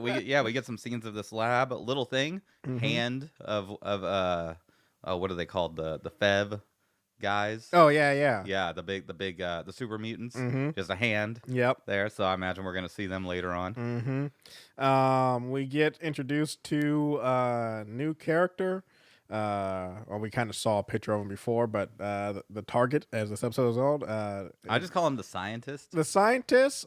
we get some scenes of this lab. Little thing, hand of what are they called? The Fev guys. Oh, yeah. Yeah, the super mutants. Mm-hmm. Just a hand. Yep. There. So I imagine we're gonna see them later on. Mm-hmm. We get introduced to a new character. Well, we kind of saw a picture of him before, but the Target, as this episode is called, I just call him the scientist. The scientist.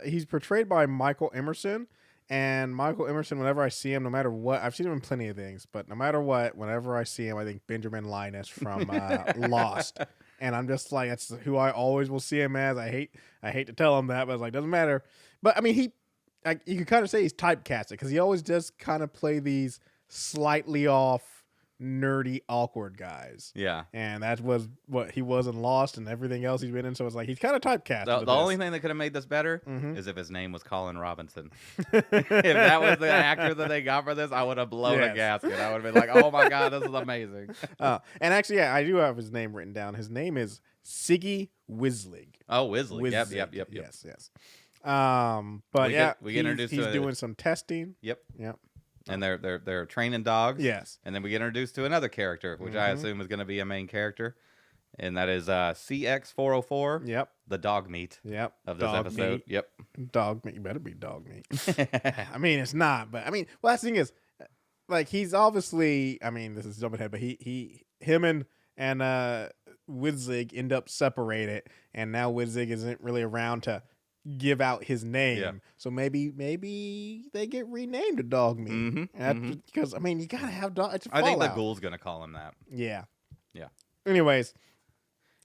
He's portrayed by Michael Emerson. And Michael Emerson, whenever I see him, no matter what, I've seen him in plenty of things, but no matter what, whenever I see him, I think Benjamin Linus from Lost. And I'm just like, that's who I always will see him as. I hate to tell him that, but it's like, doesn't matter. But I mean, you can kind of say he's typecasted because he always does kind of play these slightly off, nerdy, awkward guys. Yeah. And that was what he was in Lost and everything else he's been in. So it's like, he's kind of typecast. The only thing that could have made this better is if his name was Colin Robinson. If that was the actor that they got for this, I would have blown a gasket. I would have been like, oh my God, this is amazing. And actually, yeah, I do have his name written down. His name is Siggy Wislig. Oh, Wislig. Yep. Yes. But we get introduced he's to doing some testing. Yep. And they're training dogs. Yes. And then we get introduced to another character, which I assume is going to be a main character. And that is CX404. Yep. The dog meat. Yep. Of this episode. Meat. Yep. Dog meat. You better be dog meat. I mean, it's not, but I mean, well, that's the thing is, like, he's obviously, I mean, this is jumping ahead, but him and Widzig end up separated, and now Widzig isn't really around to give out his name. Yeah. So maybe they get renamed to Dog Meat. Because I mean, you gotta have dog. It's I think the ghoul's gonna call him that. Yeah. Yeah. Anyways,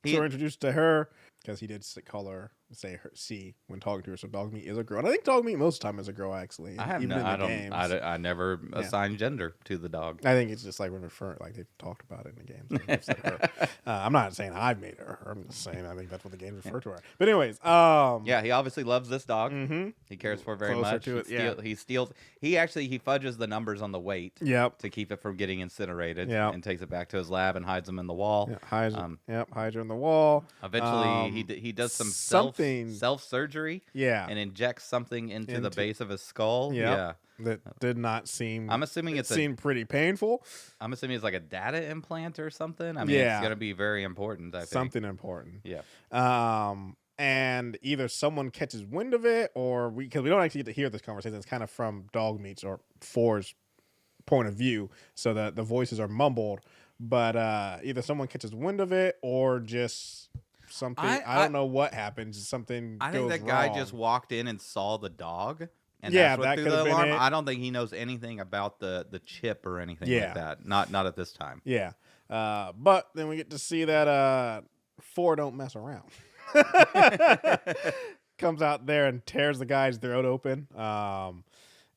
so we're introduced to her because he did call her, say her C when talking to her. So Dog Meat is a girl, and I think Dog Meat most of the time is a girl. Actually, I never assign gender to the dog. I think it's just like when referring, like they've talked about it in the games. Like like her. I'm not saying I've made her. I'm just saying I think that's what the games refer to her. But anyways, yeah, he obviously loves this dog. He cares for it very much. He steals. He fudges the numbers on the weight. Yep. To keep it from getting incinerated. Yep. And takes it back to his lab and hides them in the wall. Hides her in the wall. Eventually, he does some self surgery. Yeah. And injects something into the base of his skull. Yep. Yeah. That did not seem. I'm assuming it seemed pretty painful. I'm assuming it's like a data implant or something. I mean, it's going to be very important. I think something important. Yeah. And either someone catches wind of it, or because we don't actually get to hear this conversation. It's kind of from Dog Meat's or Four's point of view, so that the voices are mumbled. But either someone catches wind of it, or just something. I don't know what happens. Something. I think that guy just walked in and saw the dog. And that threw the alarm. I don't think he knows anything about the chip or anything like that. Not at this time. Yeah. But then we get to see that Four don't mess around. Comes out there and tears the guy's throat open.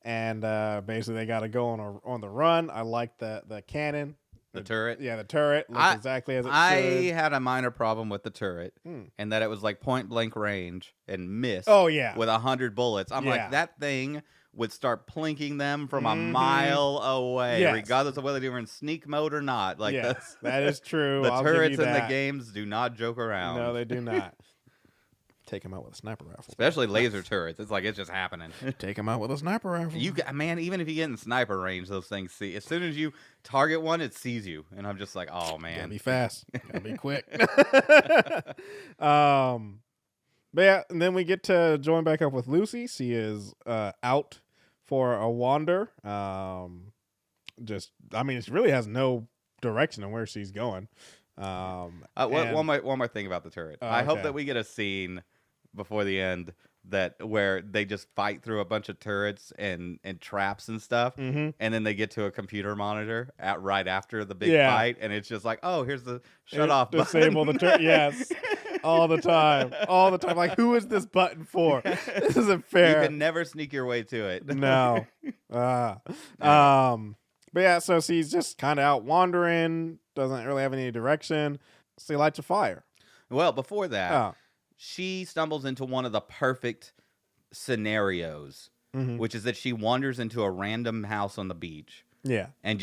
And basically they got to go on the run. I like the cannon. The turret? Yeah, the turret looks exactly as it should. I had a minor problem with the turret, and that it was like point blank range and missed. Oh, yeah. With 100 bullets. I'm like, that thing would start plinking them from a mile away, regardless of whether they were in sneak mode or not. Like, that is true. The turrets in the games do not joke around. No, they do not. Take him out with a sniper rifle. Especially laser turrets. It's like it's just happening. Take him out with a sniper rifle. Man, even if you get in sniper range, those things see. As soon as you target one, it sees you. And I'm just like, oh, man. Gotta be fast. Gotta be quick. But yeah, and then we get to join back up with Lucy. She is out for a wander. It really has no direction on where she's going. One more thing about the turret. I hope that we get a scene before the end where they just fight through a bunch of turrets and traps and stuff, and then they get to a computer monitor right after the big fight, and it's just like, oh, here's the shut off button. Disable the turret. Yes. all the time. Like, who is this button for? This isn't fair. You can never sneak your way to it. No. Yeah. But yeah, so she's just kind of out wandering, doesn't really have any direction. So he lights a fire. Well, before that, she stumbles into one of the perfect scenarios, which is that she wanders into a random house on the beach. Yeah. And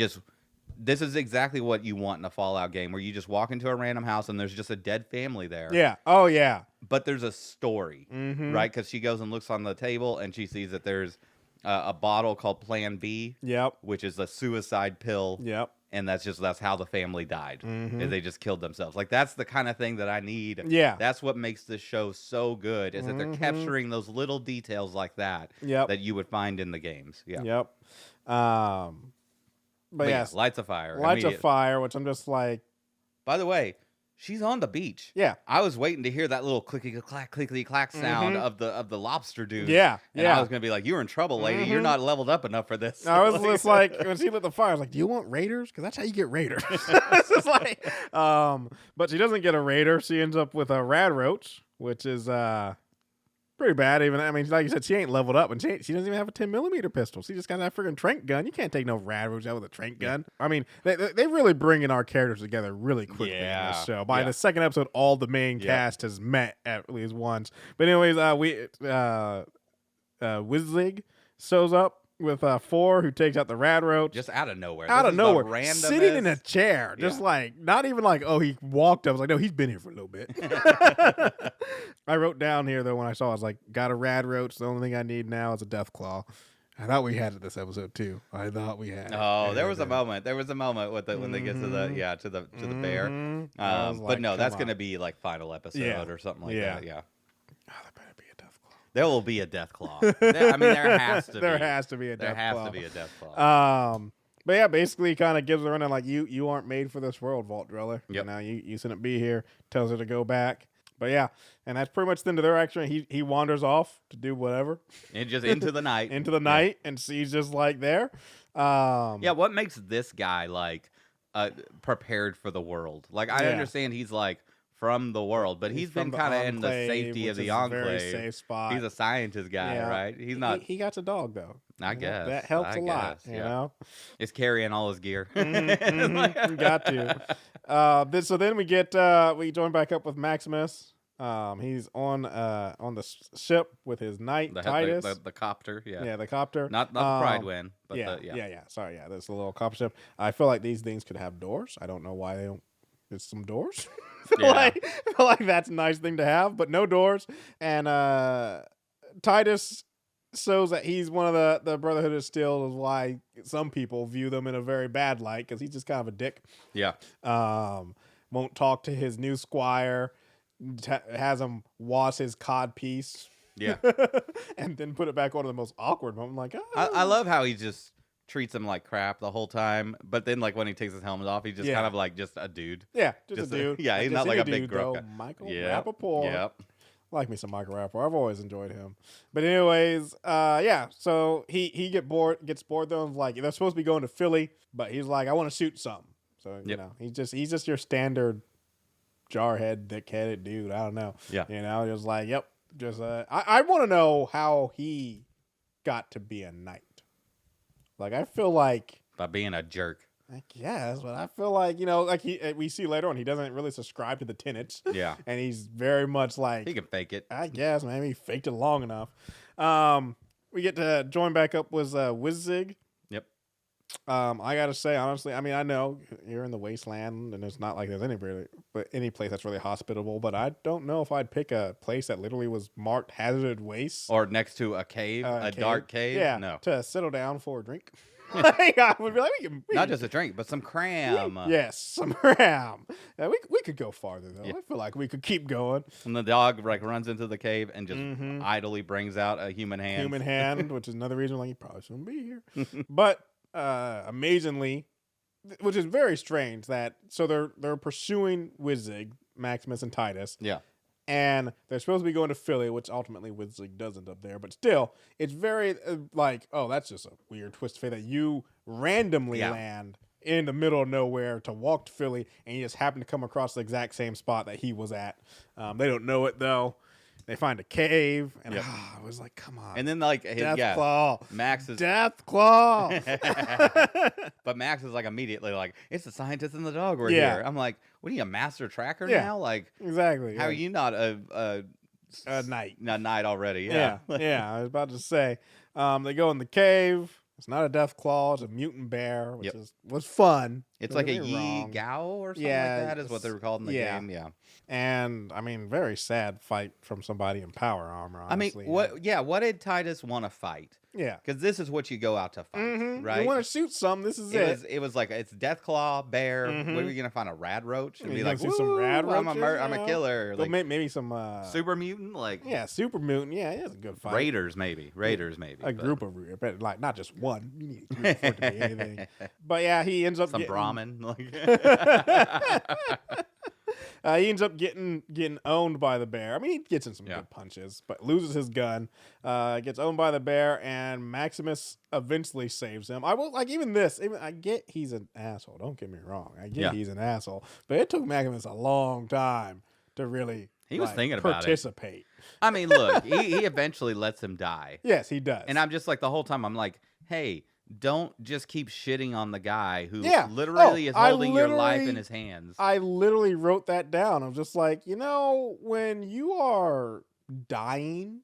this is exactly what you want in a Fallout game, where you just walk into a random house and there's just a dead family there. Yeah. Oh, yeah. But there's a story, right? Because she goes and looks on the table and she sees that there's a bottle called Plan B, which is a suicide pill. Yep. And that's how the family died. Is they just killed themselves. Like, that's the kind of thing that I need. Yeah. That's what makes this show so good, is that they're capturing those little details like that that you would find in the games. Yeah. Yep. But yes, lights a fire. Lights a fire, which I'm just like. By the way, she's on the beach. Yeah. I was waiting to hear that little clickety clack sound of the lobster dude. Yeah. And I was gonna be like, "You're in trouble, lady. You're not leveled up enough for this." I was just like, when she lit the fire, I was like, "Do you want raiders? Because that's how you get raiders." It's just like, but she doesn't get a raider. She ends up with a rad roach, which is pretty bad. Even, I mean, like you said, she ain't leveled up, and she doesn't even have a 10mm pistol. She just got that freaking trank gun. You can't take no rad roach out with a trank gun. I mean, they really bringing our characters together really quickly in this show. By the second episode, all the main cast has met at least once. But anyways, Wizig shows up with 4, who takes out the rad roach. Just out of nowhere. Sitting in a chair. Just like, not even like, oh, he walked up. I was like, no, he's been here for a little bit. I wrote down here, though, when I saw it, I was like, got a rad roach. The only thing I need now is a death claw. I thought we had it this episode, too. I thought we had it. Oh, there was a moment. There was a moment with when they get to the bear. But no, that's going to be like final episode or something like that. Yeah. Oh, that better be a death claw. There will be a death claw. I mean, there has to be. There has to be a death claw. There has to be a death claw. But yeah, basically kind of gives her running like, you aren't made for this world, Vault Driller. Yep. You know, you shouldn't be here. Tells her to go back. But yeah, and that's pretty much the end of their action. He wanders off to do whatever. And just into the night. Into the night, and she's just like there. What makes this guy like prepared for the world? Like, I understand he's like from the world, but he's been kind of in the safety of the Enclave. Very safe spot. He's a scientist guy, right? He's not. He got a dog though. I guess that helps a lot. You know, it's carrying all his gear. Got to. So then we join back up with Maximus. He's on the ship with his knight Titus. The copter, yeah, the copter. Not the Pride Wind, but Sorry, there's a little copter ship. I feel like these things could have doors. I don't know why they don't. There's some doors. I feel like that's a nice thing to have, but no doors. And Titus shows that he's one of the Brotherhood of Steel, is why some people view them in a very bad light, because he's just kind of a dick. Yeah. Won't talk to his new squire. Has him wash his cod piece. Yeah. And then put it back on the most awkward moment. I'm like, I love how he just treats him like crap the whole time, but then like when he takes his helmet off, he's just kind of like just a dude. Yeah, just a dude. He's not like a big girl. guy. Michael Rappaport. Yep. Like me some Michael Rappaport. I've always enjoyed him. But anyways, so he gets bored though of like, they're supposed to be going to Philly, but he's like, I want to shoot something. So you know, he's just your standard jarhead, thick-headed dude. I don't know. Yeah. You know, just like, yep. Just I want to know how he got to be a knight. Like, I feel like by being a jerk. I guess, but I feel like, you know, like we see later on, he doesn't really subscribe to the tenets. Yeah. And he's very much like, he can fake it. I guess, maybe he faked it long enough. We get to join back up with Wizig. Yep. I gotta say, honestly, I mean, I know you're in the wasteland, and it's not like there's any place that's really hospitable, but I don't know if I'd pick a place that literally was marked hazarded waste. Or next to a cave, a dark cave. Yeah, no. To settle down for a drink. Like, I would be like, not just a drink, but some cram. Yes, some cram. Yeah, we could go farther though. Yeah. I feel like we could keep going. And the dog like runs into the cave and just idly brings out a human hand. Which is another reason like you probably shouldn't be here. But amazingly, which is very strange, that so they're pursuing Wizig, Maximus, and Titus. Yeah. And they're supposed to be going to Philly, which ultimately Wizig does end up there. But still, it's very like, oh, that's just a weird twist of fate that you randomly land in the middle of nowhere to walk to Philly, and he just happened to come across the exact same spot that he was at. They don't know it though. They find a cave, and I was like, "Come on!" And then like Claw, Max is Death Claw. But Max is like immediately like, "It's the scientist and the dog were here." I'm like, "What are you, a master tracker now? Like, exactly. How are you not a knight? A knight already?" Yeah. I was about to say. They go in the cave. It's not a Death Claw. It's a mutant bear, which was fun. It's like a Yi Gao or something like that is what they were called in the game. Yeah. And I mean, very sad fight from somebody in power armor. Honestly. What did Titus want to fight? Yeah, because this is what you go out to fight, right? You want to shoot some. This is it. It was like it's Deathclaw, bear. What are you gonna find, a rad roach? And be like, some rad roaches, I'm a killer. Like, maybe some super mutant, like super mutant. Yeah, it's a good fight. Raiders, maybe. A group of but like not just one. You need a group for it to be anything. But yeah, he ends up some Brahmin. He ends up getting owned by the bear. I mean, he gets in some good punches, but loses his gun. Gets owned by the bear, and Maximus eventually saves him. I will like even this. I get he's an asshole. Don't get me wrong. I get he's an asshole, but it took Maximus a long time to really. He was thinking about participate. I mean, look, he eventually lets him die. Yes, he does. And I'm just like the whole time I'm like, hey, don't just keep shitting on the guy who literally is holding your life in his hands. I literally wrote that down. I'm just like, when you are dying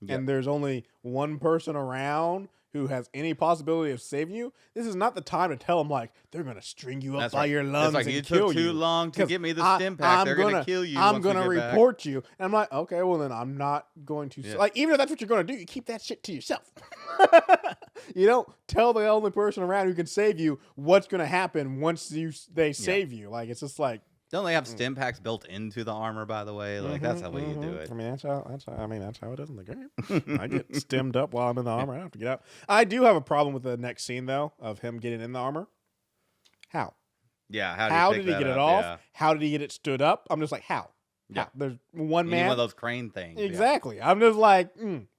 and there's only one person around who has any possibility of saving you, this is not the time to tell them, like, they're going to string you up by your lungs and kill you. You took too long to give me the stim pack. They're going to kill you. I'm going to report you. And I'm like, okay, well, then I'm not going to. Like, even if that's what you're going to do, you keep that shit to yourself. You don't tell the only person around who can save you what's going to happen once they save you. Like, it's just like. Don't they have stim packs built into the armor, by the way? Like, that's how you do it. I mean, that's how it is in the game. I get stemmed up while I'm in the armor. I don't have to get out. I do have a problem with the next scene, though, of him getting in the armor. How? Yeah, how did he get it off? Yeah. How did he get it stood up? I'm just like, how? Yeah. There's one man. One of those crane things. Exactly. Yeah. I'm just like,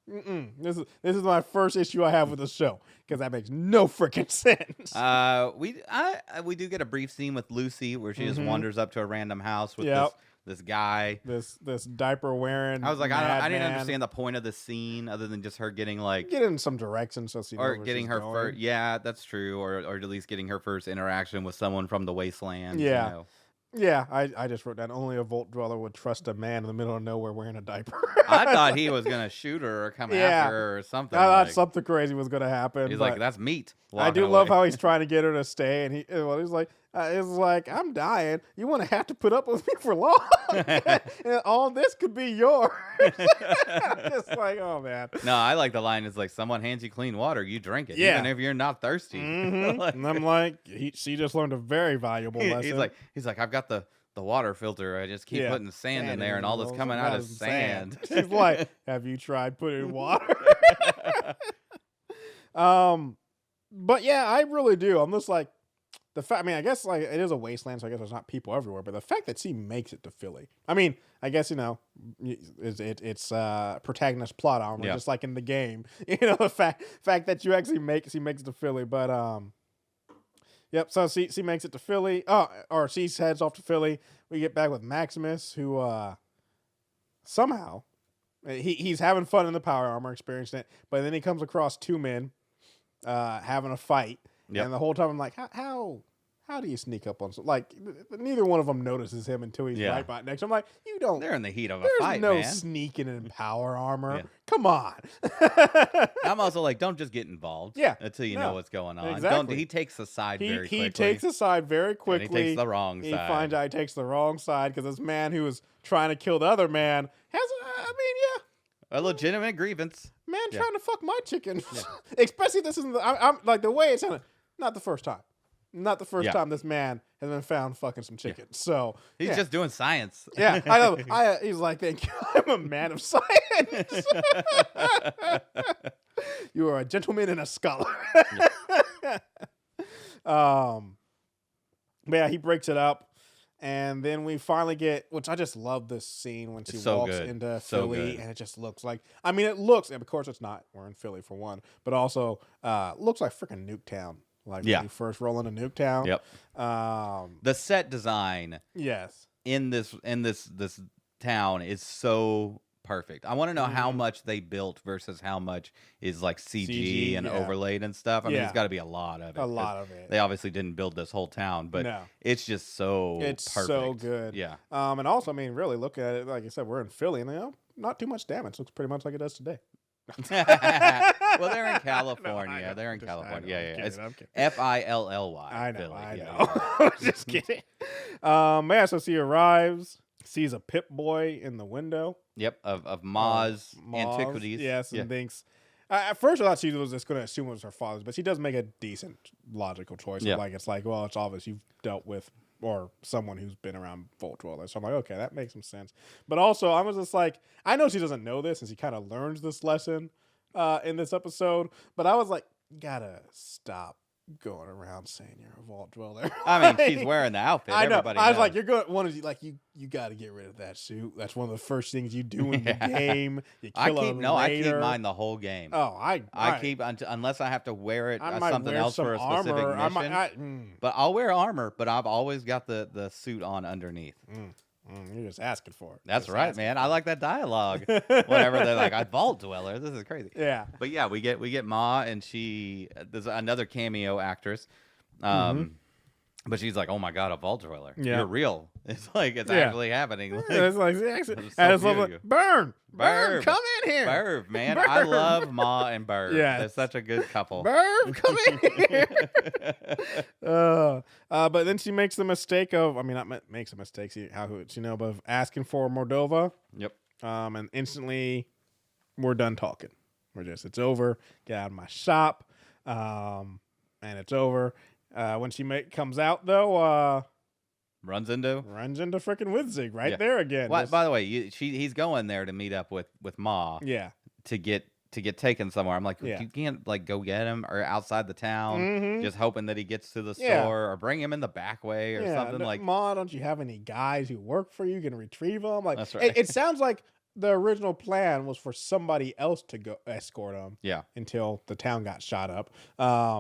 This is my first issue I have with the show because that makes no freaking sense. We do get a brief scene with Lucy where she just wanders up to a random house with this guy, this diaper wearing. I was like, I didn't understand the point of the scene other than just her getting some direction, so she or getting her first. Yeah, that's true, or at least getting her first interaction with someone from the wasteland. Yeah. Yeah, I just wrote down only a Vault Dweller would trust a man in the middle of nowhere wearing a diper. I thought he was going to shoot her or come after her or something. I thought something crazy was going to happen. He's like, that's meat. I do love how he's trying to get her to stay, and he's like, I'm dying. You want to have to put up with me for long? And all this could be yours. Just like, oh, man. No, I like the line. It's like, someone hands you clean water, you drink it, even if you're not thirsty. And I'm like, she just learned a very valuable lesson. He's like, I've got the water filter. I just keep putting sand in there, and all this coming out is sand. She's like, have you tried putting water? But yeah, I really do. I'm just like, I guess like it is a wasteland, so I guess there's not people everywhere. But the fact that she makes it to Philly, I mean, I guess it's protagonist plot armor, just like in the game. The fact that you actually she makes it to Philly. But yep. So she makes it to Philly. Or she heads off to Philly. We get back with Maximus, who somehow he's having fun in the power armor, experiencing it. But then he comes across two men having a fight. And the whole time I'm like, how do you sneak up on like neither one of them notices him until he's right by next. I'm like, you don't. They're in the heat of a fight, man. There's no sneaking in power armor. Come on. I'm also like, don't just get involved. Until you know what's going on. Exactly. He takes the side very quickly. He takes the side very quickly. And he takes the wrong side. He finds out he takes the wrong side because this man who was trying to kill the other man has, a legitimate grievance. Man trying to fuck my chicken. Especially this isn't I'm like the way it sounded. Not the first time. Not the first time this man has been found fucking some chicken. So he's just doing science. Yeah, I know. He's like, thank you. I'm a man of science. You are a gentleman and a scholar. But yeah, he breaks it up. And then we finally get, which I just love this scene when she walks into Philly, and it just looks like, it looks, and of course it's not, we're in Philly for one, but also looks like freaking Nuketown Like when you first roll into Nuketown. Yep. The set design. Yes. In this town is so perfect. I want to know how much they built versus how much is like CG and overlaid and stuff. I mean, it's got to be a lot of it. A lot of it. They obviously didn't build this whole town, but it's just so perfect. So good. Yeah. And also, I mean, really look at it. Like I said, we're in Philly, and not too much damage. Looks pretty much like it does today. Well, they're in California. They're in California. It's Philly. I know. I was just kidding. So she arrives, sees a Pip-Boy in the window. Yep, of Ma's antiquities. Yes, and thinks. At first, I thought she was just going to assume it was her father's, but she does make a decent logical choice. Yeah. Like it's like, well, it's obvious you've dealt with or someone who's been around Vault Dwellers. So I'm like, okay, that makes some sense. But also, I was just like, I know she doesn't know this, and she kind of learns this lesson in this episode. But I was like, gotta stop going around saying you're a Vault Dweller. I mean, she's wearing the outfit. I know. Everybody I was knows. like, you're going. You got to get rid of that suit. That's one of the first things you do in the game. You kill a raider. I keep mine the whole game. Oh, I keep unless I have to wear it I might something wear else some for a specific armor. mission. But I'll wear armor. But I've always got the suit on underneath. You're just asking for it. That's right, man. I like that dialogue. Whenever they're like, "I Vault Dweller," this is crazy. Yeah. But yeah, we get Ma, and there's another cameo actress. But she's like, "Oh my god, a Vault Dweller! Yeah. You're real." It's like it's actually happening. Like, it's like, Burn, come in here. Burv, man. Burv. I love Ma and Burv. Yeah. They're such a good couple. Burv, come in here. But then she makes the mistake of, not makes a mistake. But of asking for Moldova. Yep. And instantly, we're done talking. It's over. Get out of my shop. And it's over. When she comes out, though, runs into freaking Widzig there again. Well, by the way, he's going there to meet up with Ma. Yeah. To get taken somewhere. I'm like, you can't like go get him or outside the town, just hoping that he gets to the store or bring him in the back way or something like. Ma, don't you have any guys who work for you can retrieve him? Like, that's right. It sounds like the original plan was for somebody else to go escort him. Yeah. Until the town got shot up,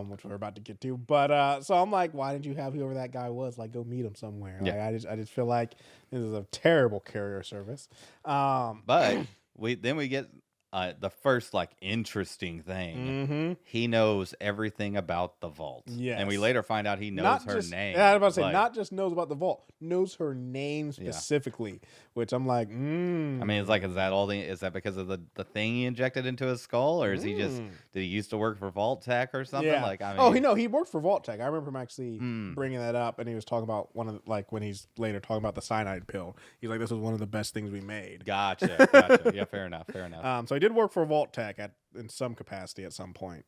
which we're about to get to. But so I'm like, why didn't you have whoever that guy was go meet him somewhere? Yeah. Like, I just feel like this is a terrible carrier service. But we get the first interesting thing. He knows everything about the vault. Yes. And we later find out he knows her name. Yeah, I was about to say, not just knows about the vault, knows her name specifically, which I'm like, I mean, it's like, is that because of the thing he injected into his skull, or is he just, did he used to work for Vault Tech or something? Yeah. Like, I mean, he worked for Vault Tech. I remember him actually bringing that up, and he was talking about one of when he's later talking about the cyanide pill. He's like, this was one of the best things we made. Gotcha. Yeah, fair enough. So he did work for Vault Tech in some capacity at some point.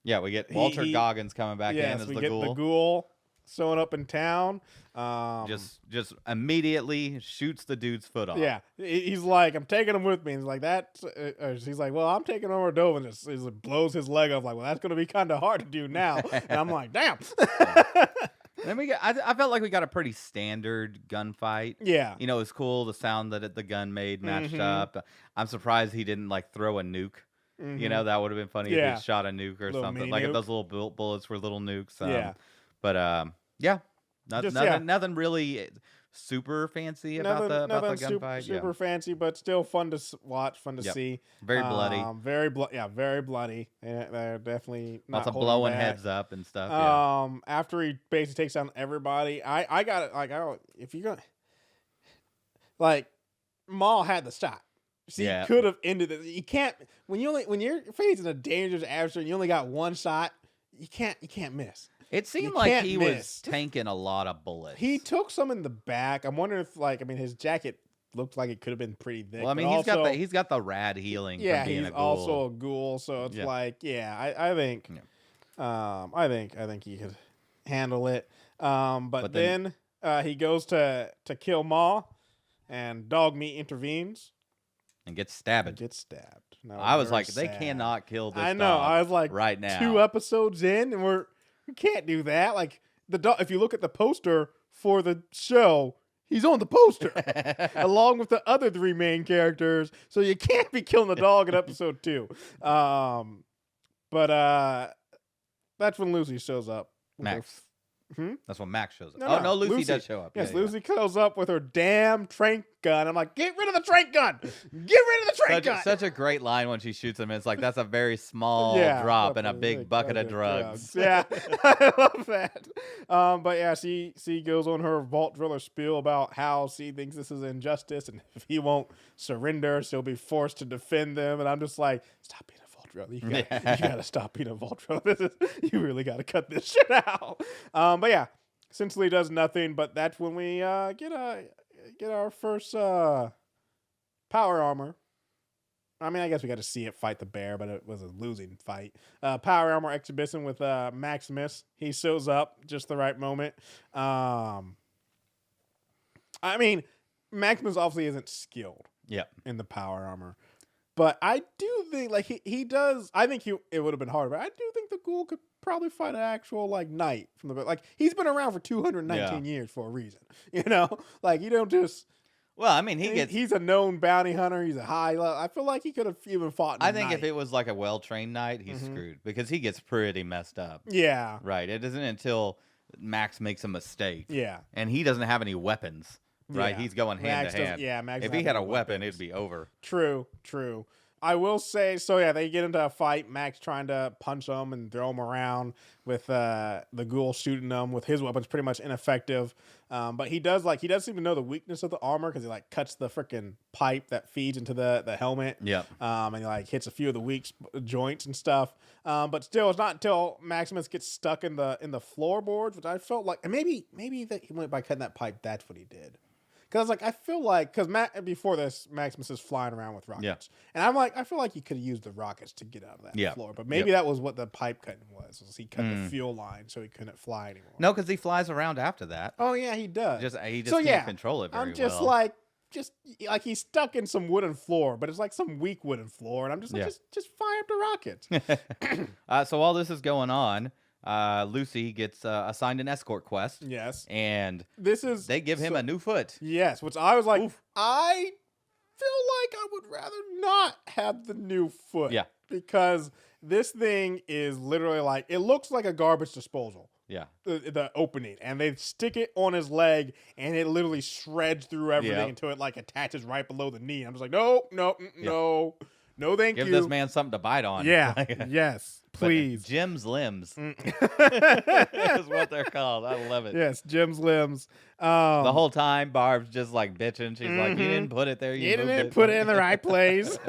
Yeah, we get Walter Goggins coming back in as the ghoul. The ghoul showing up in town. Just immediately shoots the dude's foot off. Yeah, he's like, I'm taking him with me. And he's like, he's like, well, I'm taking over Dove, and just blows his leg off. Like, well, that's going to be kind of hard to do now. And I'm like, damn. Then I felt like we got a pretty standard gunfight. Yeah. It was cool. The sound that the gun made matched up. I'm surprised he didn't throw a nuke. That would have been funny if he shot a nuke or something. Like if those little bullets were little nukes. Nothing really super fancy about the gunfight. Super fancy, but still fun to watch, fun to see. Very bloody. Very bloody. They're definitely not lots of holding blowing back. Heads up and stuff. After he basically takes down everybody, I got it. If you're gonna Maul had the shot. She could have ended it. You can't when you're facing a dangerous adversary and you only got one shot. You can't miss. It seemed like he was tanking a lot of bullets. He took some in the back. I'm wondering if his jacket looked like it could have been pretty thick. Well, I mean, he's got the rad healing. Yeah, from being he's a ghoul. also a ghoul, so it's I think he could handle it. But then he goes to kill Ma, and Dog Meat intervenes and gets stabbed. No, I was like, they cannot kill this. I know. Dog I was like, right now, 2 episodes in, and we can't do that. Like the dog. If you look at the poster for the show, he's on the poster along with the other 3 main characters. So you can't be killing the dog in episode 2. But that's when Lucy shows up. Max. That's when Max shows up. No, Lucy does show up. Yes, yeah, Lucy shows up with her damn trank gun. I'm like, get rid of the trank gun! Get rid of the trank gun! Such a great line when she shoots him. It's like, that's a very small drop in a big bucket of drugs. Yeah, I love that. But yeah, she goes on her vault driller spiel about how she thinks this is injustice, and if he won't surrender, she'll be forced to defend them. And I'm just like, stop being a vault driller. You gotta stop being a vault driller. You really gotta cut this shit out. But yeah, essentially does nothing. But that's when we get our first power armor. I mean, I guess we got to see it fight the bear, but it was a losing fight. Power armor exhibition with Maximus. He shows up just the right moment. I mean, Maximus obviously isn't skilled in the power armor. But I do think, like, he does. I think it would have been harder, but I do think the ghoul could probably fight an actual, like, knight from the, like, he's been around for 219 years for a reason. You know? Like, you don't just. Well, I mean, he's a known bounty hunter. He's a high level. I feel like he could have even fought. I think if it was like a well-trained knight, he's screwed because he gets pretty messed up. Yeah. Right. It isn't until Max makes a mistake. Yeah. And he doesn't have any weapons. Right. He's going hand to hand. Yeah. Max if he had a weapon, it'd be over. True. I will say, so yeah, they get into a fight. Max trying to punch them and throw them around with the ghoul shooting them with his weapons, pretty much ineffective. But he does seem to know the weakness of the armor because he like cuts the freaking pipe that feeds into the helmet. Yeah. And he like hits a few of the weak joints and stuff. But still, it's not until Maximus gets stuck in the floorboards, which I felt like, and maybe that he went by cutting that pipe. That's what he did. Because I feel like, before this, Maximus is flying around with rockets. Yeah. And I'm like, I feel like he could have used the rockets to get out of that floor. But maybe that was what the pipe cutting was he cut the fuel line so he couldn't fly anymore. No, because he flies around after that. Oh, yeah, he does. He just can't control it very well. I'm just like, he's stuck in some wooden floor, but it's like some weak wooden floor. And I'm just like, just fire up the rockets. So while this is going on, Lucy gets assigned an escort quest. Yes. And they give him a new foot. Yes, which I was like, oof. I feel like I would rather not have the new foot. Yeah. Because this thing is literally like, it looks like a garbage disposal. Yeah. The opening. And they stick it on his leg, and it literally shreds through everything until it like attaches right below the knee. I'm just like, no, thank you. Give this man something to bite on. Yeah. Yes. Please. Jim's limbs is what they're called. I love it. Yes, Jim's limbs. The whole time, Barb's just like bitching. She's like, you didn't put it there. You didn't put it in the right place.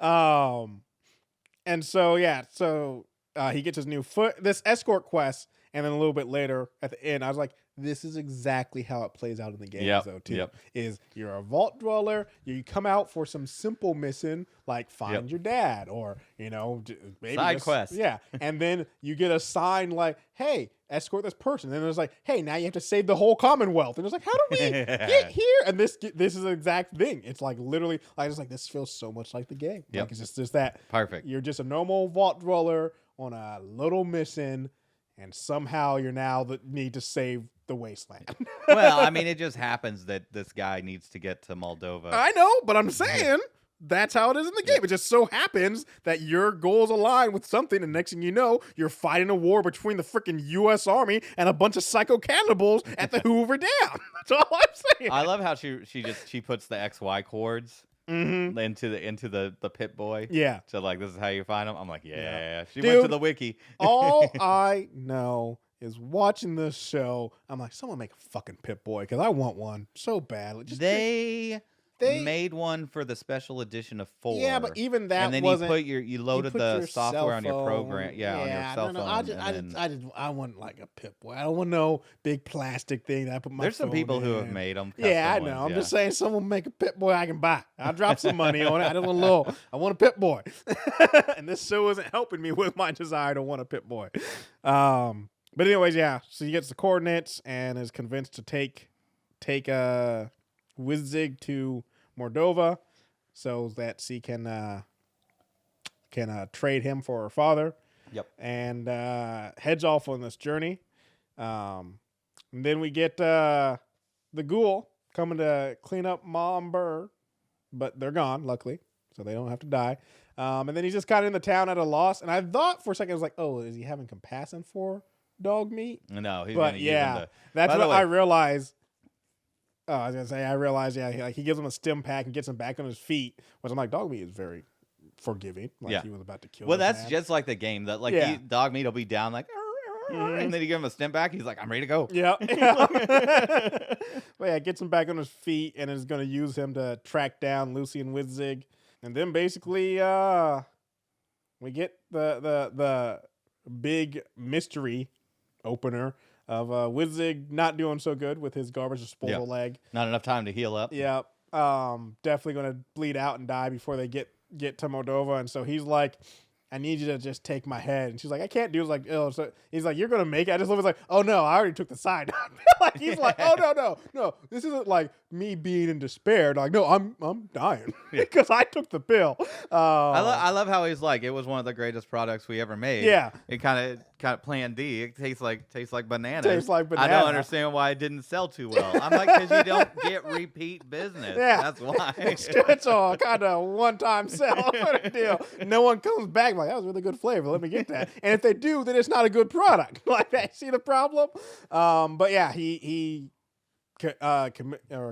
And so, he gets his new foot. This escort quest, and then a little bit later at the end, I was like, this is exactly how it plays out in the games, though, too. Is you're a vault dweller, you come out for some simple mission, like find your dad, or, maybe side quest. Yeah. And then you get a sign like, hey, escort this person. And then there's like, hey, now you have to save the whole Commonwealth. And it's like, how do we get here? And this is the exact thing. It's like literally, I just like, this feels so much like the game. Like, it's just that. Perfect. You're just a normal vault dweller on a little mission, and somehow you're now the need to save the wasteland. Well, I mean, it just happens that this guy needs to get to Moldova. I know, but I'm saying that's how it is in the game. It just so happens that your goals align with something, and next thing you know, you're fighting a war between the freaking U.S. Army and a bunch of psycho cannibals at the Hoover Dam. That's all I'm saying. I love how she puts the XY chords into the Pit Boy. Yeah. So like, this is how you find them. I'm like, yeah. She went to the wiki. All I know is watching this show, I'm like, someone make a fucking Pit Boy, because I want one so bad. They made one for the special edition of 4. Yeah, but even that wasn't. And then you loaded the software on your program. Yeah, on your cell phone. I want like a Pit Boy. I don't want no big plastic thing that I put my There's some people who have made them. Yeah, I know. I'm just saying, someone make a Pit Boy I can buy. I'll drop some money on it. I want a Pit Boy. And this show isn't helping me with my desire to want a Pit Boy. But anyways, so he gets the coordinates and is convinced to take Wizzig to Moldova so that she can trade him for her father. Yep. And heads off on this journey. And then we get the ghoul coming to clean up Mom Burr, but they're gone, luckily, so they don't have to die. And then he's just kind of in the town at a loss. And I thought for a second, I was like, oh, is he having compassion for dog meat? No, he's but gonna yeah, use him that's what I realized. Oh, I was gonna say, I realized, yeah, he gives him a stim pack and gets him back on his feet. Which I'm like, dog meat is very forgiving. Like he was about to kill. Well, that's man. just like the game. That dog meat will be down like, and then you give him a stim back. He's like, I'm ready to go. Yeah. But yeah, gets him back on his feet and is gonna use him to track down Lucy and Witzig, and then basically, we get the big mystery opener of Witzig not doing so good with his garbage disposal leg. Not enough time to heal up. Yeah. Definitely going to bleed out and die before they get to Moldova. And so he's like, I need you to just take my head. And she's like, I can't do it. Like, oh, so he's like, you're going to make it. I just was like, oh no, I already took the side. Like, he's like, oh no. This isn't like me being in despair. Like, no, I'm dying because I took the pill. I love how he's like, it was one of the greatest products we ever made. Yeah. It kind of Plan D. It tastes like bananas. Tastes like banana. I don't understand why it didn't sell too well. I'm like, because you don't get repeat business. Yeah. That's why. It's all kind of one-time sell sort of deal. No one comes back like, that was really good flavor. Let me get that. And if they do, then it's not a good product. Like that. See the problem? But yeah, he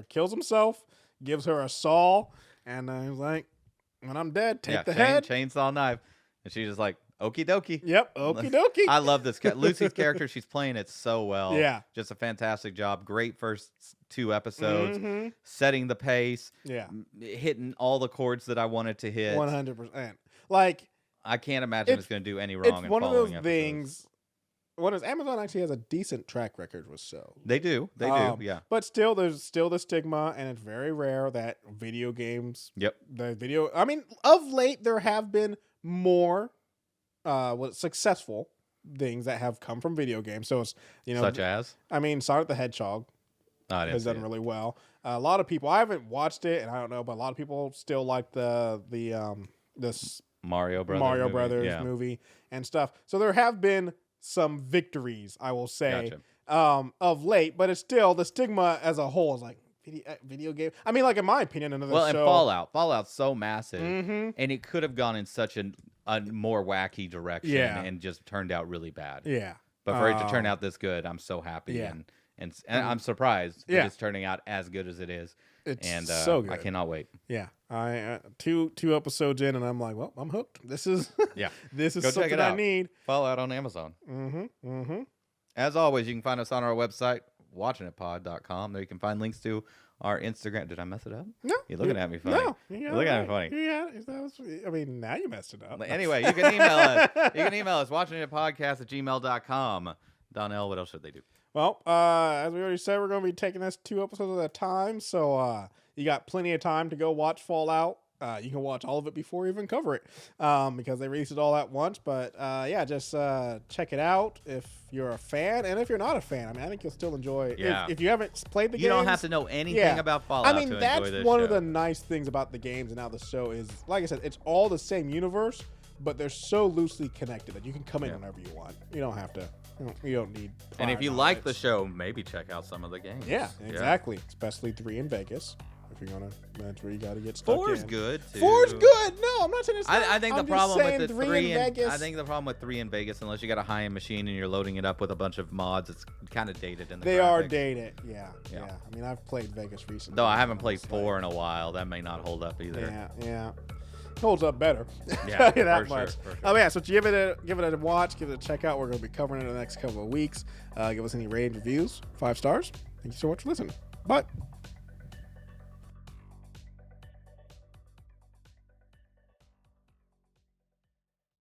kills himself, gives her a saw, and he's like, when I'm dead, take the head. Chainsaw knife. And she's just like, okie dokie. Yep, okie dokie. I love this. Lucy's character, she's playing it so well. Yeah. Just a fantastic job. Great first 2 episodes. Mm-hmm. Setting the pace. Yeah. Hitting all the chords that I wanted to hit. 100%. Like, I can't imagine it's going to do any wrong. It's one of those things. Amazon actually has a decent track record with shows. They do, yeah. But still, there's still the stigma, and it's very rare that video games. Yep. I mean, of late there have been more, successful things that have come from video games. So it's such as. I mean, Sonic the Hedgehog has done really well. A lot of people. I haven't watched it, and I don't know, but a lot of people still like this Mario Brothers movie and stuff. So there have been some victories, I will say, of late, but it's still the stigma as a whole is like video game. I mean, like in my opinion, another show. And Fallout's so massive, and it could have gone in such a more wacky direction, and just turned out really bad. Yeah, but for it to turn out this good, I'm so happy, and I'm surprised that it's turning out as good as it is. It's so good. I cannot wait. Yeah, I two episodes in, and I'm like, well, I'm hooked. This is this is something I need. Fallout on Amazon. As always, you can find us on our website, watchinitpod.com. There you can find links to our Instagram. Did I mess it up? No. You're looking at me funny. No. You're looking at me funny. I mean, now you messed it up. Anyway, you can email us. watchinitpodcast@gmail.com. Donnell, what else should they do? Well, as we already said, we're going to be taking this 2 episodes at a time, so you got plenty of time to go watch Fallout. You can watch all of it before you even cover it, because they released it all at once. But just check it out if you're a fan, and if you're not a fan, I mean, I think you'll still enjoy it. Yeah. If you haven't played the game, you don't have to know anything about Fallout. I mean, to that's enjoy this one show. of the nice things about the games and how the show is. Like I said, it's all the same universe, but they're so loosely connected that you can come in whenever you want. You don't have to. You don't need. And if you like the show, maybe check out some of the games. Yeah, exactly. Especially 3 in Vegas. If you're gonna, that's where you got to get stuck. 4's good too. 4's good. No, I'm not saying it's not. I think the problem with the 3 in Vegas. I think the problem with 3 in Vegas, unless you got a high-end machine and you're loading it up with a bunch of mods, it's kind of dated in the. They graphics. are dated. Yeah. I mean, I've played Vegas recently. Though I haven't played 4 in a while, that may not hold up either. Yeah. Holds up better. Yeah, that for much. Sure. Oh yeah, so give it a watch, give it a check out. We're going to be covering it in the next couple of weeks. Give us any rated reviews, 5 stars. Thank you so much for listening. Bye.